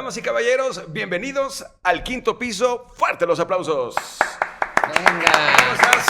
Damas y caballeros, bienvenidos al Quinto Piso. ¡Fuerte los aplausos! Venga. ¿Cómo estás?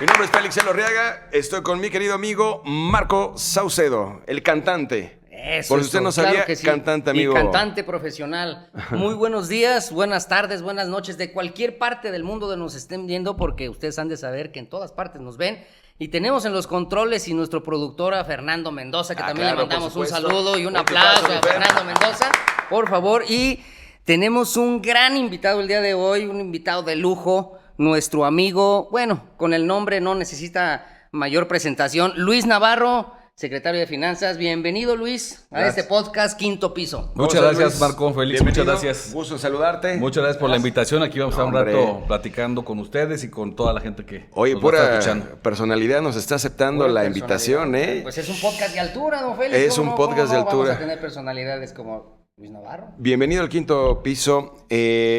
Mi nombre es Félix Elorriaga. Estoy con mi querido amigo Marco Saucedo, el cantante. Eso. Por si usted no sabía, claro que sí. cantante, amigo. Y cantante profesional. Muy buenos días, buenas tardes, buenas noches, de cualquier parte del mundo donde nos estén viendo, porque ustedes han de saber que en todas partes nos ven. Y tenemos en los controles y nuestro productor a Fernando Mendoza, que también claro, le mandamos un supuesto. saludo y un aplauso a Fernando Mendoza, por favor. Y tenemos un gran invitado el día de hoy, un invitado de lujo, nuestro amigo, bueno, con el nombre no necesita mayor presentación, Luis Navarro, secretario de Finanzas. Bienvenido, Luis, a este podcast Quinto Piso. Muchas gracias, Marco, Félix, Bienvenido. muchas gracias. Gusto en saludarte. Muchas gracias por la invitación. Aquí vamos a estar un Hombre. rato platicando con ustedes y con toda la gente que Oye, nos va a estar pura escuchando. personalidad nos está aceptando Pura la personalidad. invitación, ¿eh? Pues es un podcast de altura, don Félix. Es ¿Cómo un no? podcast de ¿Cómo no altura. Vamos a tener personalidades como Luis Navarro. Bienvenido al Quinto Piso,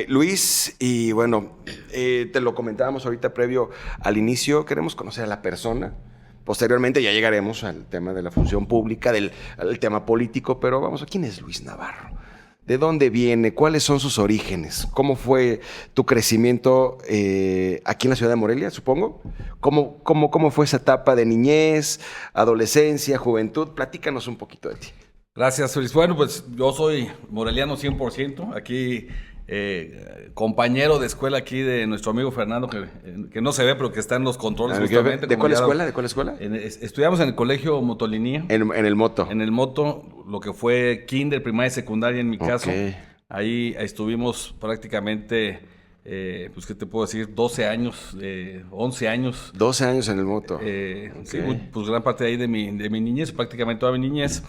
Luis, y bueno, te lo comentábamos ahorita previo al inicio, queremos conocer a la persona, posteriormente ya llegaremos al tema de la función pública, al tema político, pero vamos, ¿quién es Luis Navarro? ¿De dónde viene? ¿Cuáles son sus orígenes? ¿Cómo fue tu crecimiento aquí en la ciudad de Morelia, supongo? ¿Cómo fue esa etapa de niñez, adolescencia, juventud? Platícanos un poquito de ti. Gracias, Félix. Bueno, pues yo soy moreliano 100%, aquí compañero de escuela aquí de nuestro amigo Fernando, que no se ve, pero que está en los controles justamente. ¿De como cuál ya escuela? ¿De cuál escuela? Estudiamos en el colegio Motolinía. En el Moto. En el Moto, lo que fue kinder, primaria y secundaria en mi caso. Ok. Ahí estuvimos prácticamente, pues qué te puedo decir, 12 años, 11 años. 12 años en el Moto. Sí, pues gran parte de ahí de mi niñez, prácticamente toda mi niñez.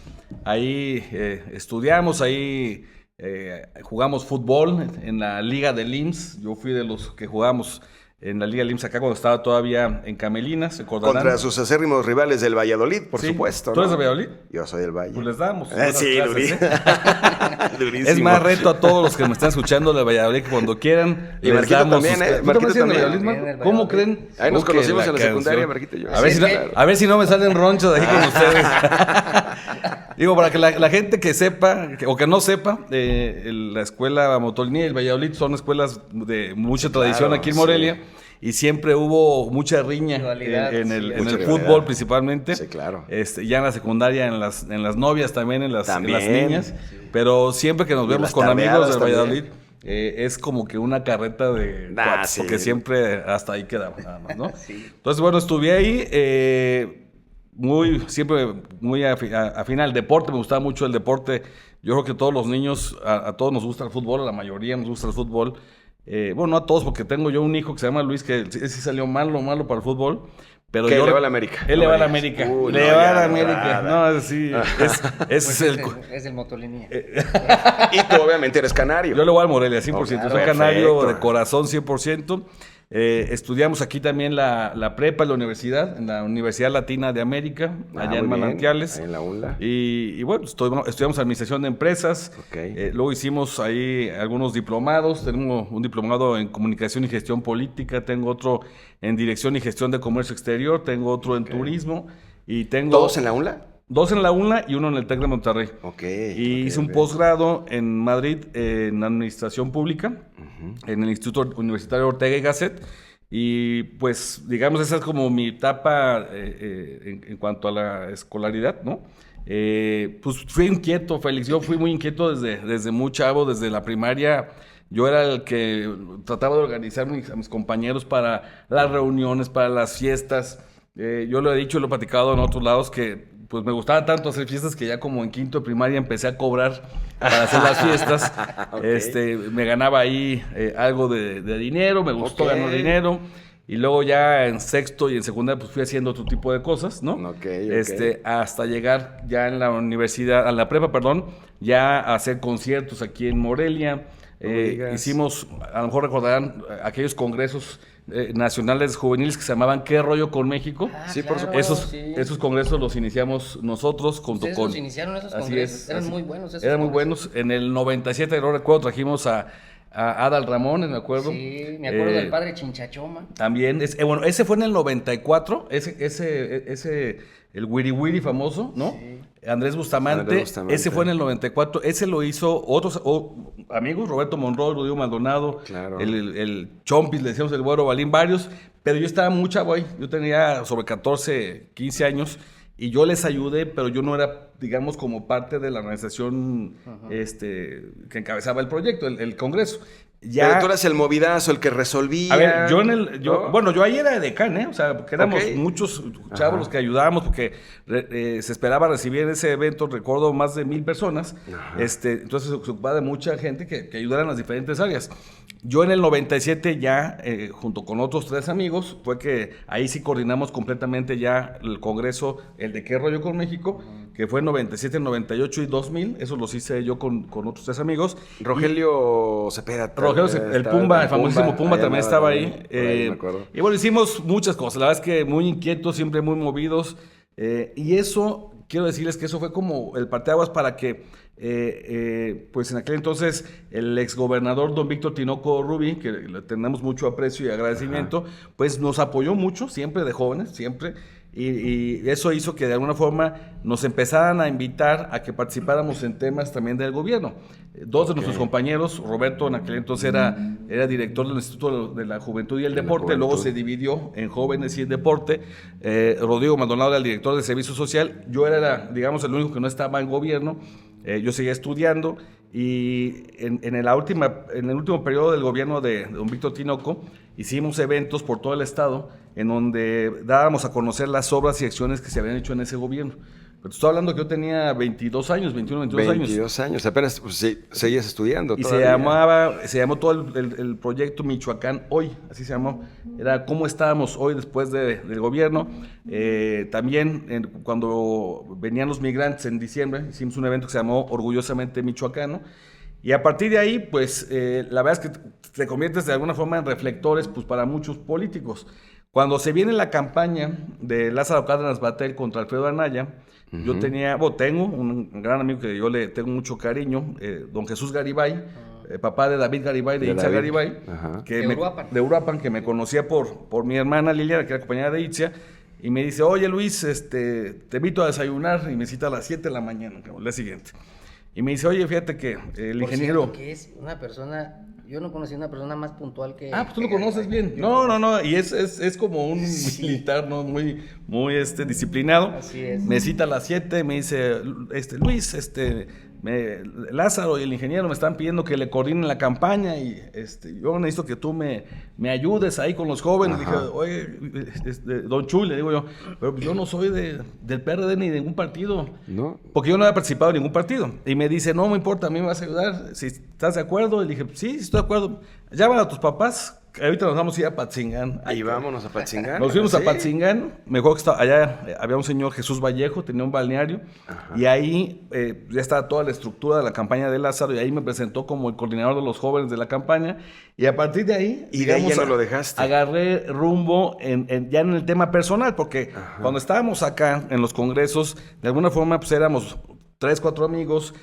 Ahí estudiamos, ahí jugamos fútbol en la Liga del IMSS. Yo fui de los que jugamos en la Liga del IMSS acá cuando estaba todavía en Camelinas, en Cordarán. Contra sus acérrimos rivales del Valladolid, por Sí. supuesto. ¿Tú eres ¿no? de Valladolid? Yo soy del Valle. Pues les damos. Sí, buenas durísimo. clases, Durísimo. Es más, reto a todos los que me están escuchando de Valladolid que cuando quieran Y les Marquito damos también, sus ¿eh? clases. ¿Tú Marquito también eres de también. Valladolid, Marco? También es de ¿Cómo Valladolid. creen? Ahí nos Que conocimos en la canción. secundaria, Marquito y yo. A ver, Sí, claro. a ver si no me salen ronchos de ahí con ustedes. Digo, para que la gente que sepa, o que no sepa, la escuela Motolinía y el Valladolid son escuelas de mucha tradición aquí en Morelia. sí. Y siempre hubo mucha riña Rivalidad, en el Mucha fútbol rivalidad. principalmente. Sí, claro. Ya en la secundaria, en las novias también, en las También. niñas. Pero siempre que nos Y vemos las con amigos tardeadas del también. Valladolid, es como que una carreta de cuates, sí. porque siempre hasta ahí quedaba nada más, ¿no? Sí. Entonces, bueno, estuve ahí, siempre muy afín al deporte, me gustaba mucho el deporte. Yo creo que todos los niños, a todos nos gusta el fútbol, a la mayoría nos gusta el fútbol. Bueno, no a todos, porque tengo yo un hijo que se llama Luis, que sí salió malo para el fútbol. Pero ¿Qué, yo le va a la América? Él le va a la América. Uy, Le no, va ya, a la no, América. nada. No, sí. Pues Es el. es el Motolinía. Y tú obviamente eres canario. Yo le voy al Morelia, 100%. Oh, Soy claro, canario perfecto. de corazón, 100%. Estudiamos aquí también la prepa en la universidad, en la Universidad Latina de América, allá muy en bien. Manantiales. Ahí en la UNLA. Y bueno, estudiamos administración de empresas. Ok. Luego hicimos ahí algunos diplomados. Tenemos un diplomado en comunicación y gestión política. Tengo otro en dirección y gestión de comercio exterior. Tengo otro en turismo. Y tengo ¿Todos en la UNLA? 2 en la UNLA y uno en el TEC de Monterrey. Ok. Y hice un posgrado en Madrid en administración pública, en el Instituto Universitario Ortega y Gasset. Y pues, digamos, esa es como mi etapa en cuanto a la escolaridad, ¿no? Pues fui inquieto, Félix. Yo fui muy inquieto desde muy chavo, desde la primaria. Yo era el que trataba de organizar a mis compañeros para las reuniones, para las fiestas. Yo lo he dicho, lo he platicado en otros lados, que pues me gustaba tanto hacer fiestas que ya como en quinto de primaria empecé a cobrar para hacer las fiestas. Ok. Me ganaba ahí algo de dinero, me gustó Ok. ganar dinero. Y luego ya en sexto y en secundaria pues fui haciendo otro tipo de cosas, ¿no? Ok. Hasta llegar ya en la universidad, a la prepa, perdón, ya a hacer conciertos aquí en Morelia. No me digas. Hicimos, a lo mejor recordarán aquellos congresos nacionales juveniles que se llamaban ¿Qué rollo con México? Sí, por Esos, sí. esos congresos los iniciamos nosotros junto Ustedes con... los iniciaron esos Así congresos. es, Eran así- muy buenos esos Eran muy congresos. buenos. En el 97, no recuerdo, trajimos a a Adal Ramones, me acuerdo. Sí, me acuerdo del padre Chinchachoma. También, bueno, ese fue en el 94, el Wiri Wiri famoso, ¿no? Sí. Andrés Bustamante, ese fue en el 94, ese lo hizo otros amigos, Roberto Monroy, Rodrigo Maldonado, claro. el Chompis, le decíamos el Güero Balín, varios, pero yo estaba muy chavo ahí, yo tenía sobre 14, 15 años, y yo les ayudé, pero yo no era, digamos, como parte de la organización que encabezaba el proyecto, el Congreso. Ya, pero tú eras el movidazo, el que resolvía. A ver, yo ahí era decán, o sea, porque éramos muchos chavos los que ayudábamos, porque se esperaba recibir en ese evento, recuerdo, más de 1,000 personas. Entonces se ocupaba de mucha gente que ayudara en las diferentes áreas. Yo en el 97 ya, junto con otros 3 amigos, fue que ahí sí coordinamos completamente ya el Congreso, el de Qué Rollo con México, que fue en 97, 98 y 2000, eso los hice yo con otros 3 amigos. Rogelio Cepeda. El Pumba, el famosísimo Pumba también estaba ahí. Me acuerdo. Y bueno, hicimos muchas cosas, la verdad es que muy inquietos, siempre muy movidos, y eso, quiero decirles que eso fue como el parteaguas para que pues en aquel entonces el exgobernador don Víctor Tinoco Rubí, que le tenemos mucho aprecio y agradecimiento, pues nos apoyó mucho, siempre de jóvenes, siempre, y eso hizo que de alguna forma nos empezaran a invitar a que participáramos en temas también del gobierno. 2 de nuestros compañeros, Roberto en aquel entonces era director del Instituto de la Juventud y el Deporte, luego se dividió en jóvenes y en deporte. Rodrigo Maldonado era el director de Servicio Social, yo era, digamos, el único que no estaba en gobierno. Yo seguía estudiando y en el último periodo del gobierno de don Víctor Tinoco hicimos eventos por todo el estado en donde dábamos a conocer las obras y acciones que se habían hecho en ese gobierno. Pero estoy hablando que yo tenía 22 años, 21, 22 años. 22 años, apenas pues, seguías estudiando. Y se llamó todo el proyecto Michoacán Hoy, así se llamó. Era cómo estábamos hoy después del gobierno. También cuando venían los migrantes en diciembre, hicimos un evento que se llamó Orgullosamente Michoacano. Y a partir de ahí, pues la verdad es que te conviertes de alguna forma en reflectores pues, para muchos políticos. Cuando se viene la campaña de Lázaro Cárdenas Batel contra Alfredo Anaya, yo tengo un gran amigo que yo le tengo mucho cariño, don Jesús Garibay, papá de David Garibay, de Itzia Garibay, de Uruapan, que me conocía por mi hermana Liliana, que era compañera de Itzia, y me dice, oye Luis, te invito a desayunar, y me cita a las 7 de la mañana, el día siguiente. Y me dice, oye, fíjate que el ingeniero... que es una persona... Yo no conocí a una persona más puntual que... pues tú lo conoces bien. No, y es como un militar, ¿no? Muy disciplinado. Así es. Me cita a las 7, me dice, Luis, Lázaro y el ingeniero me están pidiendo que le coordinen la campaña y yo necesito que tú me ayudes ahí con los jóvenes. Dije, oye, don Chuy, le digo yo, pero yo no soy del PRD ni de ningún partido. No. Porque yo no había participado en ningún partido. Y me dice, no me importa, a mí me vas a ayudar. Si estás de acuerdo. Y le dije, sí, estoy de acuerdo. Llámale a tus papás. Ahorita nos vamos a ir a Patzingán. Ahí vámonos a Patzingán. Nos fuimos a Patzingán. Me acuerdo que allá había un señor, Jesús Vallejo, tenía un balneario. Y ahí ya estaba toda la estructura de la campaña de Lázaro. Y ahí me presentó como el coordinador de los jóvenes de la campaña. Y a partir de ahí... Y de ahí ya no lo dejaste. Agarré rumbo ya en el tema personal. Porque cuando estábamos acá en los congresos, de alguna forma pues éramos 3, 4 amigos.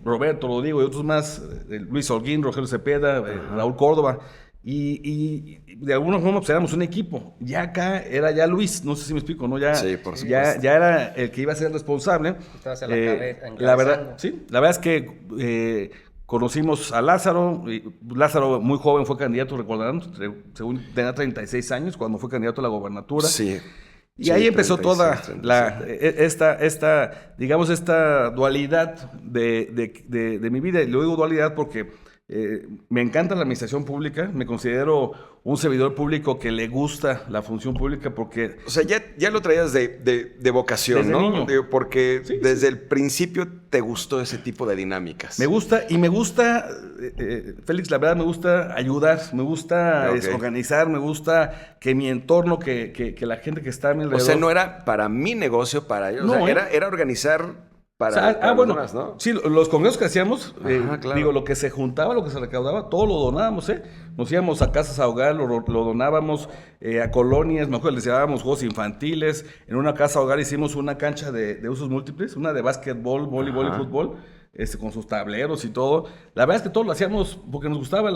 Roberto, lo digo, y otros más. Luis Holguín, Rogelio Cepeda, Raúl Córdoba. Y de alguna forma pues éramos un equipo. Ya acá era ya Luis, no sé si me explico, ¿no? Sí, por supuesto. Ya era el que iba a ser responsable. Estabas a la verdad es que conocimos a Lázaro. Lázaro, muy joven, fue candidato, recordarán, según tenía 36 años cuando fue candidato a la gobernatura. Sí. Y ahí empezó 36, toda esta dualidad de mi vida. Y lo digo dualidad porque me encanta la administración pública, me considero un servidor público que le gusta la función pública porque... O sea, ya lo traías de vocación, desde ¿no? Niño. Porque desde el principio te gustó ese tipo de dinámicas. Me gusta, Félix, la verdad me gusta ayudar, me gusta organizar, me gusta que mi entorno, que la gente que está a mi alrededor... O sea, no era para mi negocio, para ellos, no, era organizar... para bueno, demás, ¿no? Sí, los congresos que hacíamos, claro. digo, lo que se juntaba, lo que se recaudaba, todo lo donábamos, Nos íbamos a casas a hogar, lo donábamos a colonias, me acuerdo, les llevábamos juegos infantiles. En una casa a hogar hicimos una cancha de usos múltiples, una de básquetbol, voleibol y fútbol. con sus tableros y todo. La verdad es que todo lo hacíamos porque nos gustaba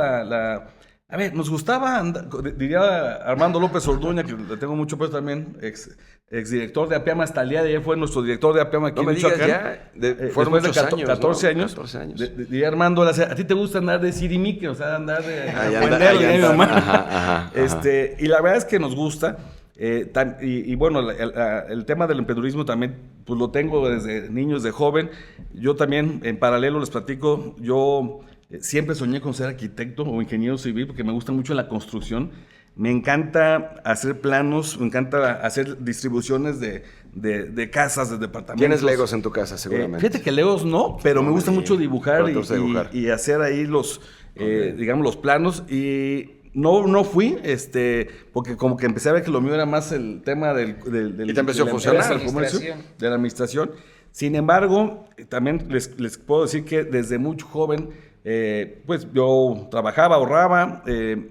a ver, nos gustaba, diría Armando López Orduña, que le tengo mucho pues también, exdirector de Apiama hasta el día de ayer, fue nuestro director de Apiama aquí No en me digas Michoacán. fueron Después muchos de años, 14 ¿no? años. 14 años. Diría Armando, a ti te gusta andar de sirimique, o sea, andar de Ahí buenero, diría mi mamá. Ajá. Y la verdad es que nos gusta. Y bueno, el tema del emprendedurismo también, pues lo tengo desde niño, desde joven. Yo también, en paralelo, les platico, yo siempre soñé con ser arquitecto o ingeniero civil porque me gusta mucho la construcción. Me encanta hacer planos, me encanta hacer distribuciones de casas, de departamentos. Tienes Legos en tu casa, seguramente. Fíjate que Legos no, pero me gusta mucho dibujar dibujar. y hacer ahí digamos, los planos. Y no fui, porque como que empecé a ver que lo mío era más el tema del Y te empezó a funcionar. el comercio, de la administración. Sin embargo, también les puedo decir que desde muy joven, pues yo trabajaba, ahorraba,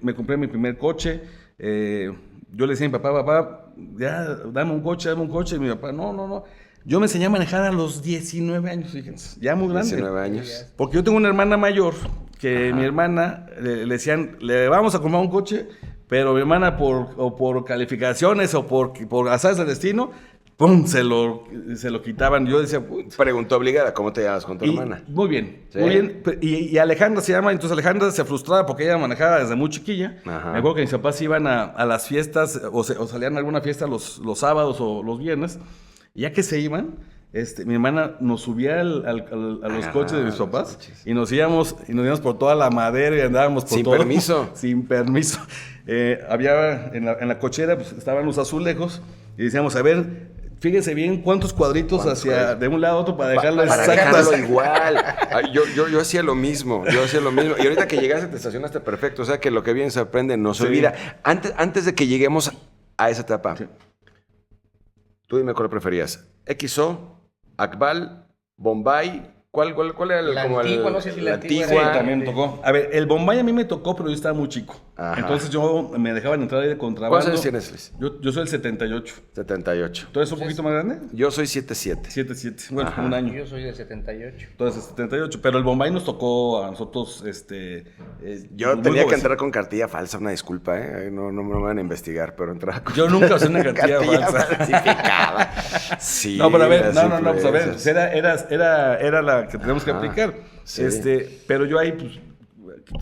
me compré mi primer coche. Yo le decía a mi papá, ya, dame un coche. Y mi papá, no. Yo me enseñé a manejar a los 19 años, fíjense, ya muy grande. 19 años. Porque yo tengo una hermana mayor que mi hermana le decían, le vamos a comprar un coche, pero mi hermana por calificaciones o por azares del destino, ¡pum! Se lo quitaban. Yo decía, Preguntó obligada, ¿cómo te llevas con tu hermana? muy bien, ¿Sí? muy bien. Y Alejandra se llama, entonces Alejandra se frustraba porque ella manejaba desde muy chiquilla. Ajá. Me acuerdo que mis papás iban a las fiestas o salían a alguna fiesta los sábados o los viernes. Y ya que se iban, mi hermana nos subía a los coches de mis papás y nos íbamos por toda la madera y andábamos por Sin todo. permiso. Sin permiso. Había en la cochera, pues estaban los azulejos y decíamos, a ver, fíjense bien cuántos cuadritos de un lado a otro para dejarlo Para exactas. dejarlo igual. Ay, yo hacía lo mismo. Y ahorita que llegaste te estacionaste perfecto. O sea que lo que bien se aprende no se olvida. Antes de que lleguemos a esa etapa, tú dime cuál preferías. XO, Akbal, Bombay. ¿Cuál era La antigua, no sé si la antigua Sí, era- también me tocó. A ver, el Bombay a mí me tocó, pero yo estaba muy chico. Ajá. Entonces me dejaban entrar ahí de contrabando. ¿Cuántos años tienes, Luis? Yo soy el 78. 78. ¿Tú eres un poquito más grande? Yo soy 77. 7. Bueno, Ajá. un año. Yo soy del 78. Entonces, 78. Pero el Bombay nos tocó a nosotros, Yo muy tenía que joven. entrar con cartilla falsa, una disculpa, ¿eh? No me van a investigar, pero entraba con Yo nunca usé una cartilla falsa. falsificada. Sí. No, pero a ver, las no, pues a ver, influencias. era la que teníamos que aplicar. sí. Pero yo ahí,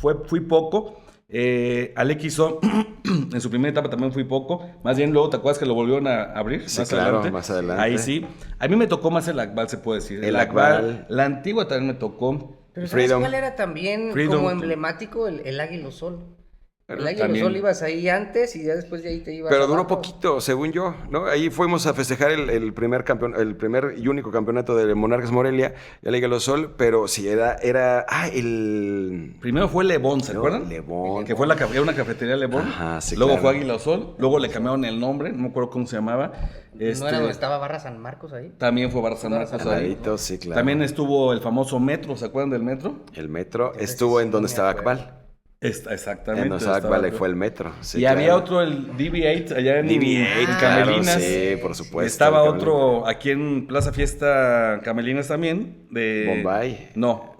pues, fui poco. Al XO, en su primera etapa también fui poco. Más bien luego, ¿te acuerdas que lo volvieron a abrir? Sí, claro, más adelante. Ahí sí. A mí me tocó más el Akbal, se puede decir. El Akbal. La antigua también me tocó. Pero ¿sabes Freedom. cuál era también Freedom. como emblemático? El Águila Sol. El Águila También. Sol ibas ahí antes y ya después de ahí te ibas Pero duró abajo. poquito, según yo, ¿no? Ahí fuimos a festejar el primer y único campeonato de Monarcas Morelia, la Liga de los Sol, pero sí, el... Primero fue Lebón, ¿se No, acuerdan? Lebón. Que fue era una cafetería Lebón. Ajá, sí, Luego claro. fue Águila Sol. Luego le cambiaron el nombre, no me acuerdo cómo se llamaba. ¿No era donde estaba Barra San Marcos ahí? También fue Barra San Marcos Barra Al ahí. ladito, sí, claro. También estuvo el famoso metro, ¿se acuerdan del metro? El metro estuvo en donde estaba Akbal. Exactamente. En donde estaba Akbal, ahí fue el metro. Sí, y había claro. otro, el DB8, allá en DB8, en claro, Camelinas. sí, por supuesto. Estaba el otro aquí en Plaza Fiesta Camelinas también. De Bombay. No,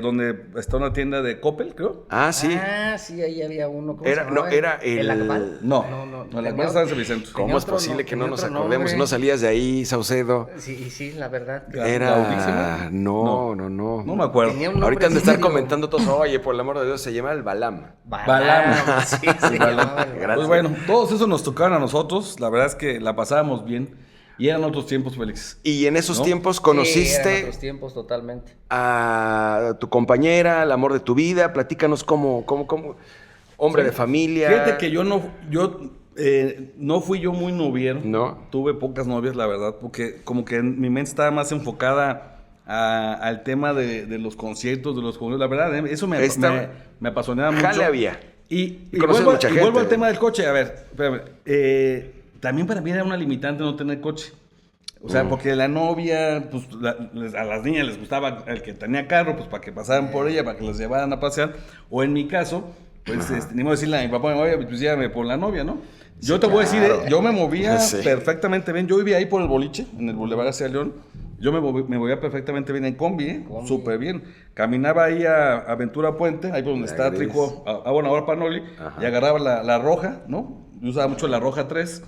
donde está una tienda de Coppel, creo. Ah, sí. Ah, sí, ahí había uno. ¿Cómo Era- se llamaba? no, era el- Akbal? No, no. la tenía cual estaba en San Vicente. tenía ¿Cómo es otro posible que no tenía nos otro acordemos? Si nombre. no salías de ahí, Saucedo. Sí, la verdad. Era... ¿Gaudísima? No. No me acuerdo. Tenía un nombre Ahorita han de así estar medio- comentando todos, oye, por el amor de Dios, se llama el Balam. Balam. Sí, se llamaba el Gracias. Balam. Pues bueno, todos esos nos tocaron a nosotros. La verdad es que la pasábamos bien. Y eran otros tiempos, Félix. Y en esos ¿No? tiempos Sí, eran conociste otros tiempos totalmente. a tu compañera, el amor de tu vida. Platícanos cómo hombre de familia. Fíjate que yo no fui yo muy noviero. ¿No? Tuve pocas novias, la verdad, porque como que mi mente estaba más enfocada al tema de los conciertos, de los juegos. La verdad, eso me apasionaba mucho. Jale había. Y conoces mucha gente. vuelvo al tema del coche. A ver, espérame. También para mí era una limitante no tener coche. O sea, porque la novia, pues a las niñas les gustaba el que tenía carro, pues para que pasaran por ella, para que las llevaran a pasear. O en mi caso, pues ni modo decirle a mi papá, oye, pues llévame por la novia, ¿no? Yo te voy a decir, yo me movía Sí. perfectamente bien. Yo vivía ahí por el boliche, en el Boulevard Hacia León. Yo me movía perfectamente bien en combi, súper bien. Caminaba ahí a Aventura Puente, ahí por donde está Trico, bueno, ahora Panoli, y agarraba la roja, ¿no? Yo usaba mucho la roja 3.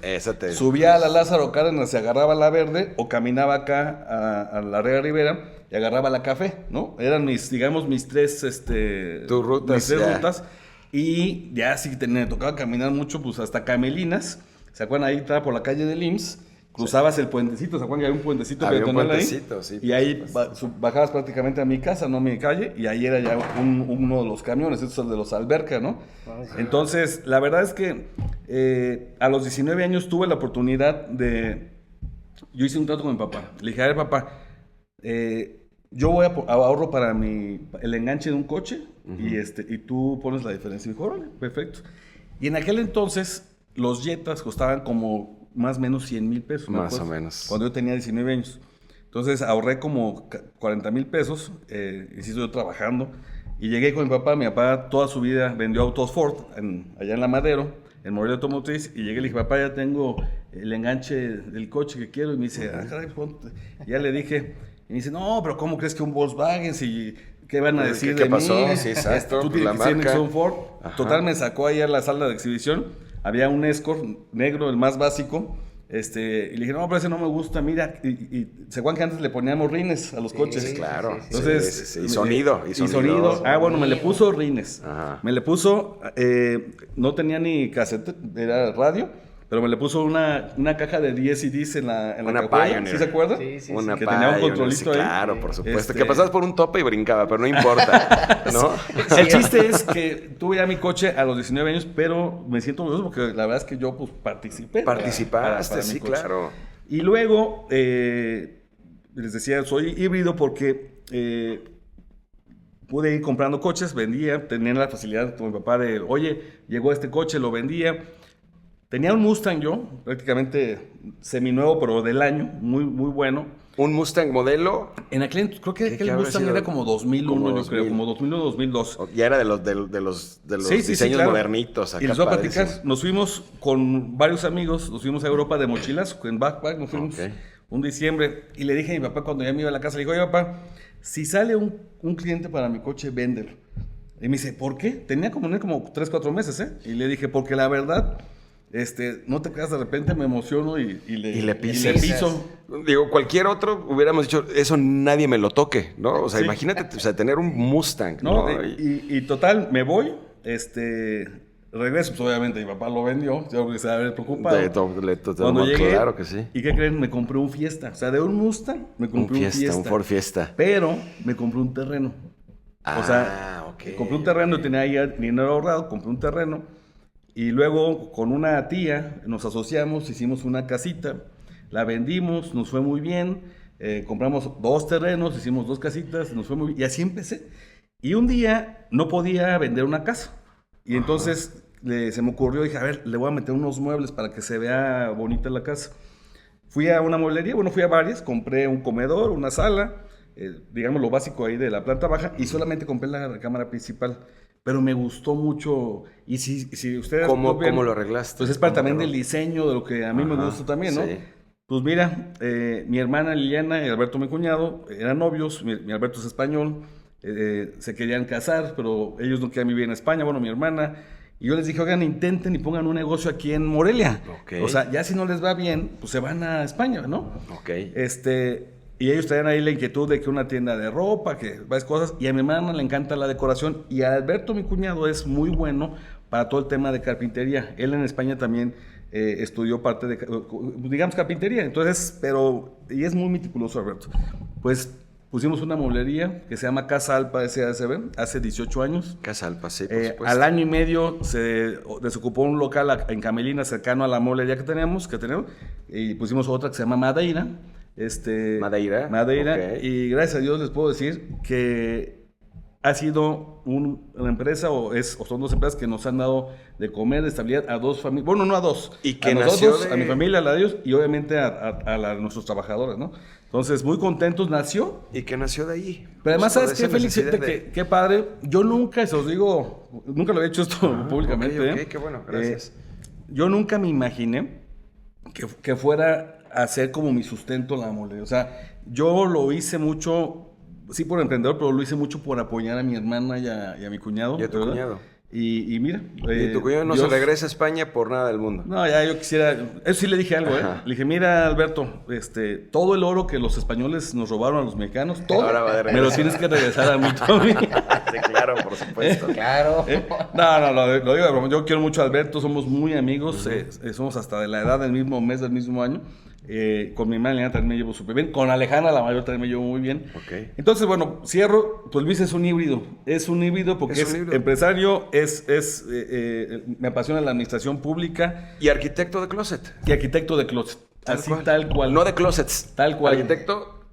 Subía a la Lázaro Cárdenas y agarraba la verde, o caminaba acá a la Rea Rivera y agarraba la café, ¿no? Eran mis 3 tus rutas. Mis 3 rutas. Y ya sí me tocaba caminar mucho, pues hasta Camelinas. ¿Se acuerdan? Ahí estaba por la calle del IMSS. Cruzabas el puentecito, ¿se acuerdan que había un puentecito peatonal ahí? Sí, y ahí bajabas prácticamente a mi casa, no a mi calle, y ahí era ya uno de los camiones, estos son de los Alberca, ¿no? Entonces, la verdad es que a los 19 años tuve la oportunidad yo hice un trato con mi papá. Le dije, a ver, papá, yo voy a ahorro para el enganche de un coche, y tú pones la diferencia. Y me dijo, órale, perfecto. Y en aquel entonces, los Jetas costaban como más o menos 100,000 pesos. Más o menos. Cuando yo tenía 19 años. Entonces ahorré como 40,000 pesos, insisto, yo trabajando, y llegué con mi papá toda su vida vendió autos Ford, allá en La Madero, en Morelia Automotriz, y llegué y le dije, papá, ya tengo el enganche del coche que quiero, y me dice, caray, ponte. Y ya le dije, y me dice, no, pero ¿cómo crees que un Volkswagen, si... ¿Qué van a decir ¿Qué de pasó? mí? Sí, exacto. Tú tienes que ser un Ford. Ajá. Total, me sacó ahí a la sala de exhibición. Había un Escort negro, el más básico. Y le dije, no, pero ese no me gusta, mira. Y se acuerdan que antes le poníamos rines a los coches. Sí, claro. Entonces, sí. Y sonido. Bueno, me le puso rines. Ajá. Me le puso, no tenía ni cassette, era radio. Pero me le puso una caja de 10 CDs en la cajuela. ¿Sí se acuerdan? Sí. Una que tenía un controlito ahí. Claro, por supuesto. Que pasabas por un tope y brincaba, pero no importa, ¿no? El chiste es que tuve ya mi coche a los 19 años, pero me siento orgulloso porque la verdad es que yo pues participé. Participaste, para sí, mi coche. claro. Y luego, les decía, soy híbrido porque pude ir comprando coches, vendía, tenía la facilidad con mi papá de, oye, llegó este coche, lo vendía. Tenía un Mustang yo, prácticamente seminuevo, pero del año, muy, muy bueno. ¿Un Mustang modelo? En aquel, creo que el Mustang era como 2001, yo creo, como 2001, 2002. Ya era de los diseños claro. modernitos. Acá y les voy a platicar, nos fuimos con varios amigos, nos fuimos a Europa de mochilas, en backpack, nos fuimos un diciembre. Y le dije a mi papá, cuando ya me iba a la casa, le dije, oye papá, si sale un cliente para mi coche, véndelo. Y me dice, ¿por qué? Tenía como 3, 4 meses, ¿eh? Y le dije, porque la verdad... no te creas, de repente me emociono y le piso. Digo, cualquier otro hubiéramos dicho, eso nadie me lo toque, ¿no? O sea, imagínate, tener un Mustang, ¿no? Y total, me voy, regreso, pues obviamente mi papá lo vendió, yo que se debe haber preocupado. Cuando llegué, claro que sí. ¿Y qué creen? Me compré un Fiesta. O sea, de un Mustang me compré un Fiesta. Un Ford Fiesta. Pero me compré un terreno. Compré un terreno, tenía ahí dinero ahorrado, compré un terreno. Y luego con una tía nos asociamos, hicimos una casita, la vendimos, nos fue muy bien, compramos 2 terrenos, hicimos 2 casitas, nos fue muy bien, y así empecé. Y un día no podía vender una casa, y entonces se me ocurrió, dije, a ver, le voy a meter unos muebles para que se vea bonita la casa. Fui a una mueblería, fui a varias, compré un comedor, una sala, digamos lo básico ahí de la planta baja, y solamente compré la recámara principal. Pero me gustó mucho. Y si ustedes... ¿Cómo lo arreglaste? Pues es parte también del diseño, de lo que a mí me gusta también, ¿no? Sí. Pues mira, mi hermana Liliana y Alberto, mi cuñado, eran novios. Mi Alberto es español. Se querían casar, pero ellos no querían vivir en España. Bueno, mi hermana. Y yo les dije, oigan, intenten y pongan un negocio aquí en Morelia. Okay. O sea, ya si no les va bien, pues se van a España, ¿no? Ok. Y ellos traían ahí la inquietud de que una tienda de ropa, que varias cosas, y a mi hermana le encanta la decoración, y a Alberto, mi cuñado, es muy bueno para todo el tema de carpintería. Él en España también estudió parte de, digamos, carpintería, entonces, y es muy meticuloso Alberto. Pues pusimos una mueblería que se llama Casa Alpa S.A.S.B. hace 18 años. Casa Alpa, sí, por supuesto. Al año y medio se desocupó un local en Camelina cercano a la mueblería que tenemos, y pusimos otra que se llama Madeira. Madeira. Okay. Y gracias a Dios les puedo decir que ha sido una empresa o son 2 empresas que nos han dado de comer, de estabilidad a 2 familias, bueno, no a 2, y que a nosotros, a mi familia, a la de ellos y obviamente a nuestros trabajadores, ¿no? Entonces, muy contentos, nació. Y que nació de ahí. Pero además, ¿sabes qué, Félix? Qué padre. Yo nunca, se los digo, nunca lo había hecho esto públicamente. Ok, qué bueno, gracias. Yo nunca me imaginé que fuera hacer como mi sustento la mole. O sea, yo lo hice mucho, sí por emprendedor, pero lo hice mucho por apoyar a mi hermana y a mi cuñado. Y a tu ¿verdad? cuñado. Y mira. Y tu cuñado no se regresa a España por nada del mundo. No, ya yo quisiera. Eso sí le dije algo, ¿eh? Le dije, mira, Alberto, todo el oro que los españoles nos robaron a los mexicanos, todo, Ahora va de me lo tienes que regresar a mí, Tommy. Sí, claro, por supuesto. Claro. No, lo digo de broma. Yo quiero mucho a Alberto, somos muy amigos, somos hasta de la edad del mismo mes, del mismo año. Con mi hermana también me llevo súper bien. Con Alejandra, la mayor, también me llevo muy bien. Ok. Entonces, bueno, cierro. Pues Luis es un híbrido. Es un híbrido porque es empresario, me apasiona la administración pública. Y arquitecto de closet. Y arquitecto de closet. Así tal cual. No de closets. Tal cual. Arquitecto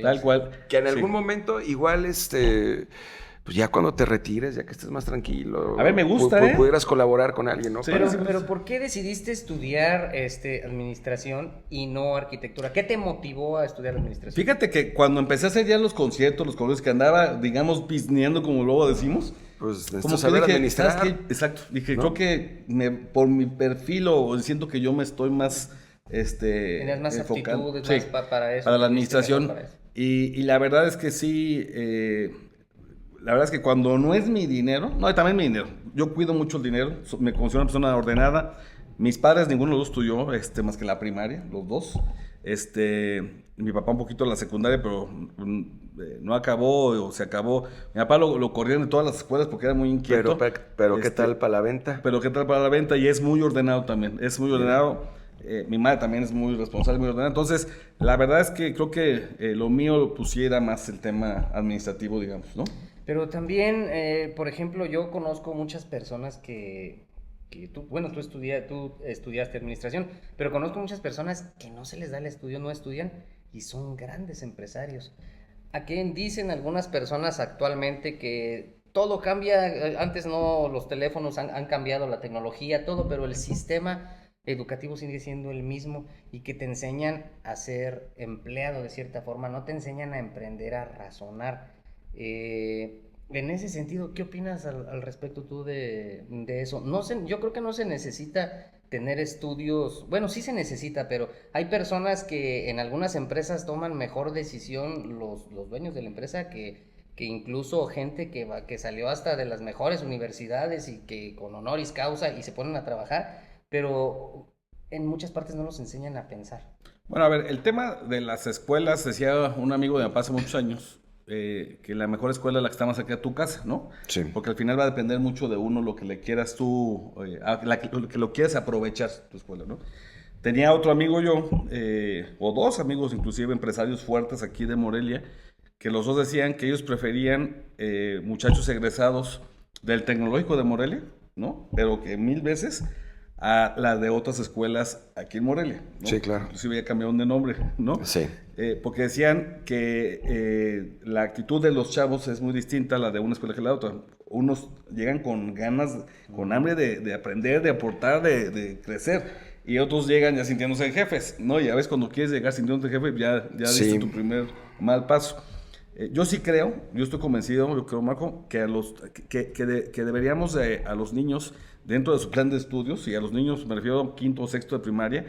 Tal cual. que en algún momento igual pues ya cuando te retires, ya que estés más tranquilo. A ver, me gusta, pudieras colaborar con alguien, ¿no? Sí, Pero ¿por qué decidiste estudiar administración y no arquitectura? ¿Qué te motivó a estudiar administración? Fíjate que cuando empecé a hacer ya los conciertos, los congresos, que andaba, digamos, bizneando, como luego decimos. Pues Como necesitas que saber dije, administrar. ¿sabes qué? Exacto. Dije, ¿No? creo que por mi perfil o siento que yo me estoy más Tenías más enfocando. aptitudes Sí, más para eso. para la te viste administración. mejor para eso. Y la verdad es que sí, la verdad es que cuando no es mi dinero, no, también mi dinero. Yo cuido mucho el dinero, me considero una persona ordenada. Mis padres, ninguno de los dos estudió, más que la primaria, los dos. Mi papá un poquito la secundaria, pero no acabó o se acabó. Mi papá lo corrieron de todas las escuelas porque era muy inquieto. Pero ¿qué tal para la venta? Pero qué tal para la venta, y es muy ordenado también, es muy ordenado. Mi madre también es muy responsable, muy ordenada. Entonces, la verdad es que creo que lo mío pusiera más el tema administrativo, digamos, ¿no? Pero también, por ejemplo, yo conozco muchas personas que tú estudiaste administración, pero conozco muchas personas que no se les da el estudio, no estudian y son grandes empresarios. ¿A qué dicen algunas personas actualmente que todo cambia? Antes no, los teléfonos han cambiado, la tecnología, todo, pero el sistema educativo sigue siendo el mismo y que te enseñan a ser empleado de cierta forma, no te enseñan a emprender, a razonar. En ese sentido, ¿qué opinas al respecto tú de eso? Yo creo que no se necesita tener estudios, bueno, sí se necesita, pero hay personas que en algunas empresas toman mejor decisión, los dueños de la empresa, que incluso gente que salió hasta de las mejores universidades y que con honoris causa y se ponen a trabajar, pero en muchas partes no nos enseñan a pensar. Bueno, a ver, el tema de las escuelas, decía un amigo de mi papá hace muchos años, que la mejor escuela es la que está más cerca de tu casa, ¿no? Sí. Porque al final va a depender mucho de uno lo que le quieras tú, lo que lo quieras aprovechar tu escuela, ¿no? Tenía otro amigo yo, o dos amigos inclusive, empresarios fuertes aquí de Morelia, que los dos decían que ellos preferían muchachos egresados del Tecnológico de Morelia, ¿no? Pero que 1000 veces a la de otras escuelas aquí en Morelia, ¿no? Sí, claro. Inclusive ya cambiaron de nombre, ¿no? Sí. Porque decían que la actitud de los chavos es muy distinta a la de una escuela que la otra. Unos llegan con ganas, con hambre de aprender, de aportar, de crecer. Y otros llegan ya sintiéndose jefes, ¿no? Y a veces cuando quieres llegar sintiéndote jefe, ya Sí. diste tu primer mal paso. Yo sí creo, yo estoy convencido, yo creo, Marco, que que deberíamos a los niños, dentro de su plan de estudios, y a los niños me refiero a quinto o sexto de primaria,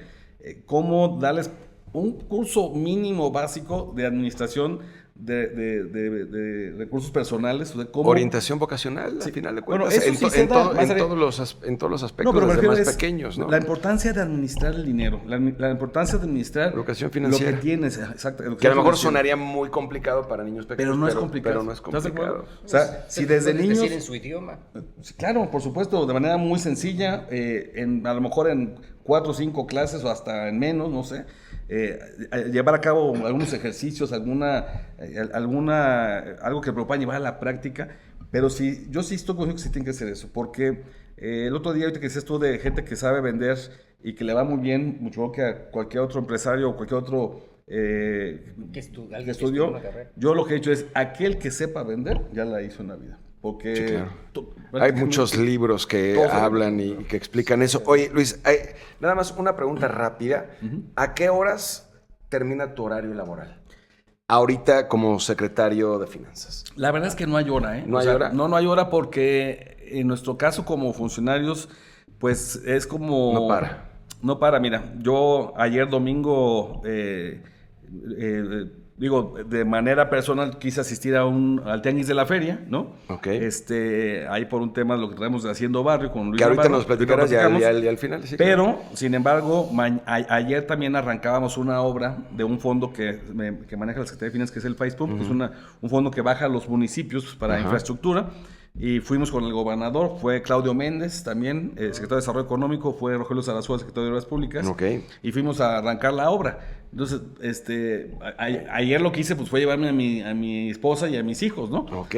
cómo darles un curso mínimo básico de administración de recursos personales, de cómo... Orientación vocacional, al final de cuentas, Bueno, eso sí se da, en todos los aspectos, pero me desde refiero más es pequeños, ¿no? La importancia de administrar el dinero, la importancia de administrar Educación financiera. lo que tienes, exacto. Que a lo educación mejor financiera. sonaría muy complicado para niños pequeños, Pero no es complicado. Pero no es ¿Estás de acuerdo? complicado. O sea, si desde puedes niños... decir en su idioma. Sí, claro, por supuesto, de manera muy sencilla, a lo mejor en 4 o 5 clases o hasta en menos, no sé, llevar a cabo algunos ejercicios, algo que propongan llevar a la práctica, pero sí, yo sí estoy conmigo que sí tiene que hacer eso, porque el otro día, ahorita que decías tú de gente que sabe vender y que le va muy bien, mucho mejor que a cualquier otro empresario o cualquier otro Alguien que que estudió, una carrera. yo lo que he dicho es, aquel que sepa vender, ya la hizo en la vida. Porque Sí, claro. Hay prácticamente muchos libros que todos hablan y que explican eso. Oye, Luis, nada más una pregunta rápida. ¿A qué horas termina tu horario laboral? Ahorita como secretario de Finanzas. La verdad es que no hay hora, ¿eh? ¿No hay hora? No hay hora porque en nuestro caso como funcionarios, pues es como... No para. no para, mira, yo ayer domingo, de manera personal quise asistir al tianguis de la feria, ¿no? Ok. Ahí por un tema de lo que traemos de Haciendo Barrio con Luis Que ahorita Navarro, nos platicarás ya platicamos. al final. Sí, Pero, sin embargo, ayer también arrancábamos una obra de un fondo que maneja la Secretaría de Finanzas, que es el FAISPUM, que es un fondo que baja a los municipios para infraestructura. Y fuimos con el gobernador, fue Claudio Méndez también, secretario de Desarrollo Económico, fue Rogelio Zarazúa, secretario de Obras Públicas. Ok. Y fuimos a arrancar la obra. Entonces, ayer lo que hice pues fue llevarme a mi esposa y a mis hijos, ¿no? Ok.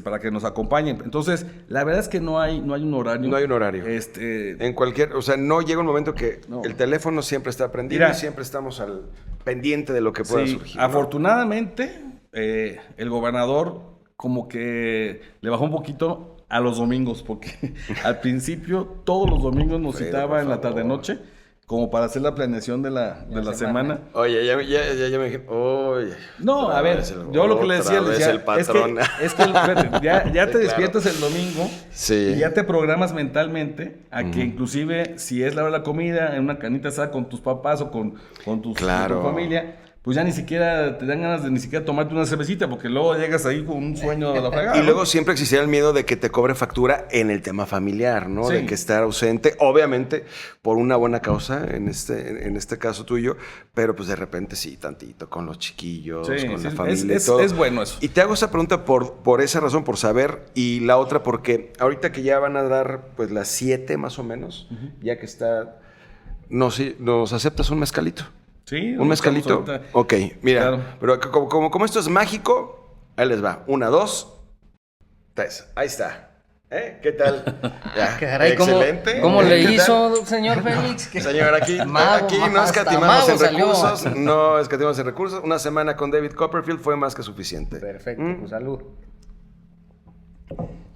Para que nos acompañen. Entonces, la verdad es que no hay un horario. No hay un horario. En cualquier, o sea, no llega un momento que el teléfono siempre está prendido. Mira, y siempre estamos al pendiente de lo que pueda surgir. Afortunadamente, el gobernador como que le bajó un poquito a los domingos, porque al principio todos los domingos nos citaba en la tarde-noche como para hacer la planeación de la semana. Oye, ya me dije, oye. No, a ver, yo lo que le decía, el patrón. es que ya te despiertas el domingo Sí. y ya te programas mentalmente a que inclusive si es la hora de la comida, en una canita asada con tus papás o con tu familia, pues ya ni siquiera te dan ganas de ni siquiera tomarte una cervecita, porque luego llegas ahí con un sueño de la fregada. Y luego siempre existía el miedo de que te cobre factura en el tema familiar, ¿no? Sí. De que estar ausente, obviamente, por una buena causa, en este caso tuyo, pero pues de repente sí, tantito, con los chiquillos, con la familia y todo. Es bueno eso. Y te hago esa pregunta por esa razón, por saber, y la otra porque ahorita que ya van a dar pues las 7 más o menos, ya que está, ¿nos aceptas un mezcalito? Sí. ¿Un mezcalito? Ok, mira, claro. Pero como esto es mágico, ahí les va. 1, 2, 3. Ahí está. ¿Qué tal? Ya. Caray, excelente. ¿Cómo le hizo, señor Félix? Señor, aquí no escatimamos en recursos. No escatimamos en recursos. Una semana con David Copperfield fue más que suficiente. Perfecto, pues salud.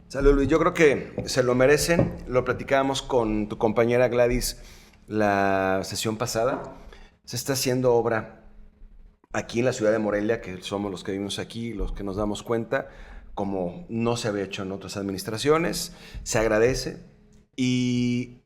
Salud, Luis. Yo creo que se lo merecen. Lo platicábamos con tu compañera Gladys la sesión pasada. Se está haciendo obra aquí en la ciudad de Morelia, que somos los que vivimos aquí, los que nos damos cuenta, como no se había hecho en otras administraciones. Se agradece. Y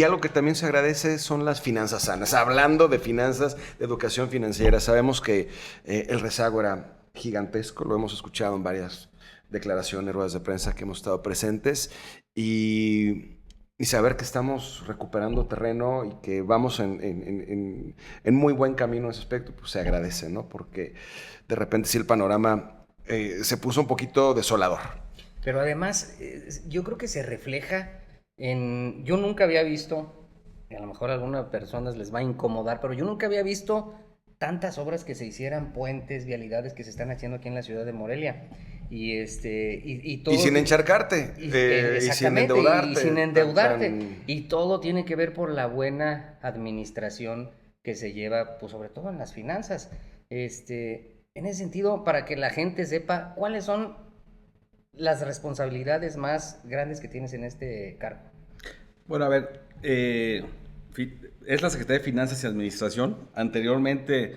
algo que también se agradece son las finanzas sanas. Hablando de finanzas, de educación financiera, sabemos que el rezago era gigantesco. Lo hemos escuchado en varias declaraciones, ruedas de prensa que hemos estado presentes. Y saber que estamos recuperando terreno y que vamos en muy buen camino en ese aspecto, pues se agradece, ¿no? Porque de repente sí el panorama se puso un poquito desolador. Pero además, yo creo que se refleja en... Yo nunca había visto, y a lo mejor a algunas personas les va a incomodar, pero yo nunca había visto tantas obras que se hicieran, puentes, vialidades que se están haciendo aquí en la ciudad de Morelia. Y todo, y sin encharcarte, y sin endeudarte. Y sin endeudarte. Y todo tiene que ver por la buena administración que se lleva, pues sobre todo en las finanzas. En ese sentido, para que la gente sepa cuáles son las responsabilidades más grandes que tienes en este cargo. Bueno, a ver, es la Secretaría de Finanzas y Administración. Anteriormente,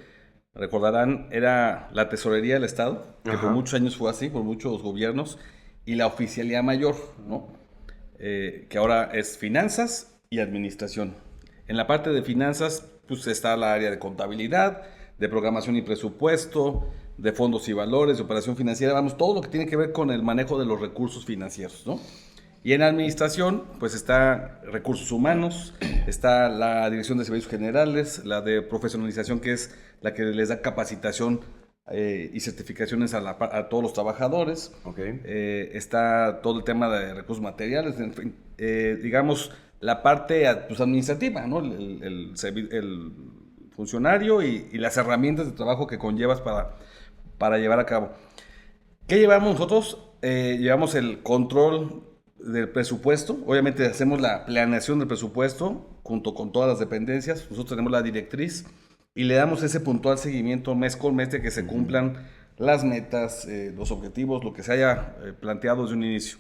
recordarán, era la Tesorería del Estado, que por muchos años fue así, por muchos gobiernos, y la Oficialía Mayor, ¿no? Que ahora es Finanzas y Administración. En la parte de finanzas, pues está la área de contabilidad, de programación y presupuesto, de fondos y valores, de operación financiera, vamos, todo lo que tiene que ver con el manejo de los recursos financieros, ¿no? Y en administración, pues está recursos humanos, está la Dirección de Servicios Generales, la de profesionalización, que es la que les da capacitación y certificaciones a todos los trabajadores. Okay. Está todo el tema de recursos materiales, en fin, digamos, la parte pues, administrativa, ¿no? El funcionario y las herramientas de trabajo que conllevas para llevar a cabo. ¿Qué llevamos nosotros? Llevamos el control del presupuesto. Obviamente hacemos la planeación del presupuesto junto con todas las dependencias. Nosotros tenemos la directriz y le damos ese puntual seguimiento mes con mes de que se cumplan las metas, los objetivos, lo que se haya planteado desde un inicio.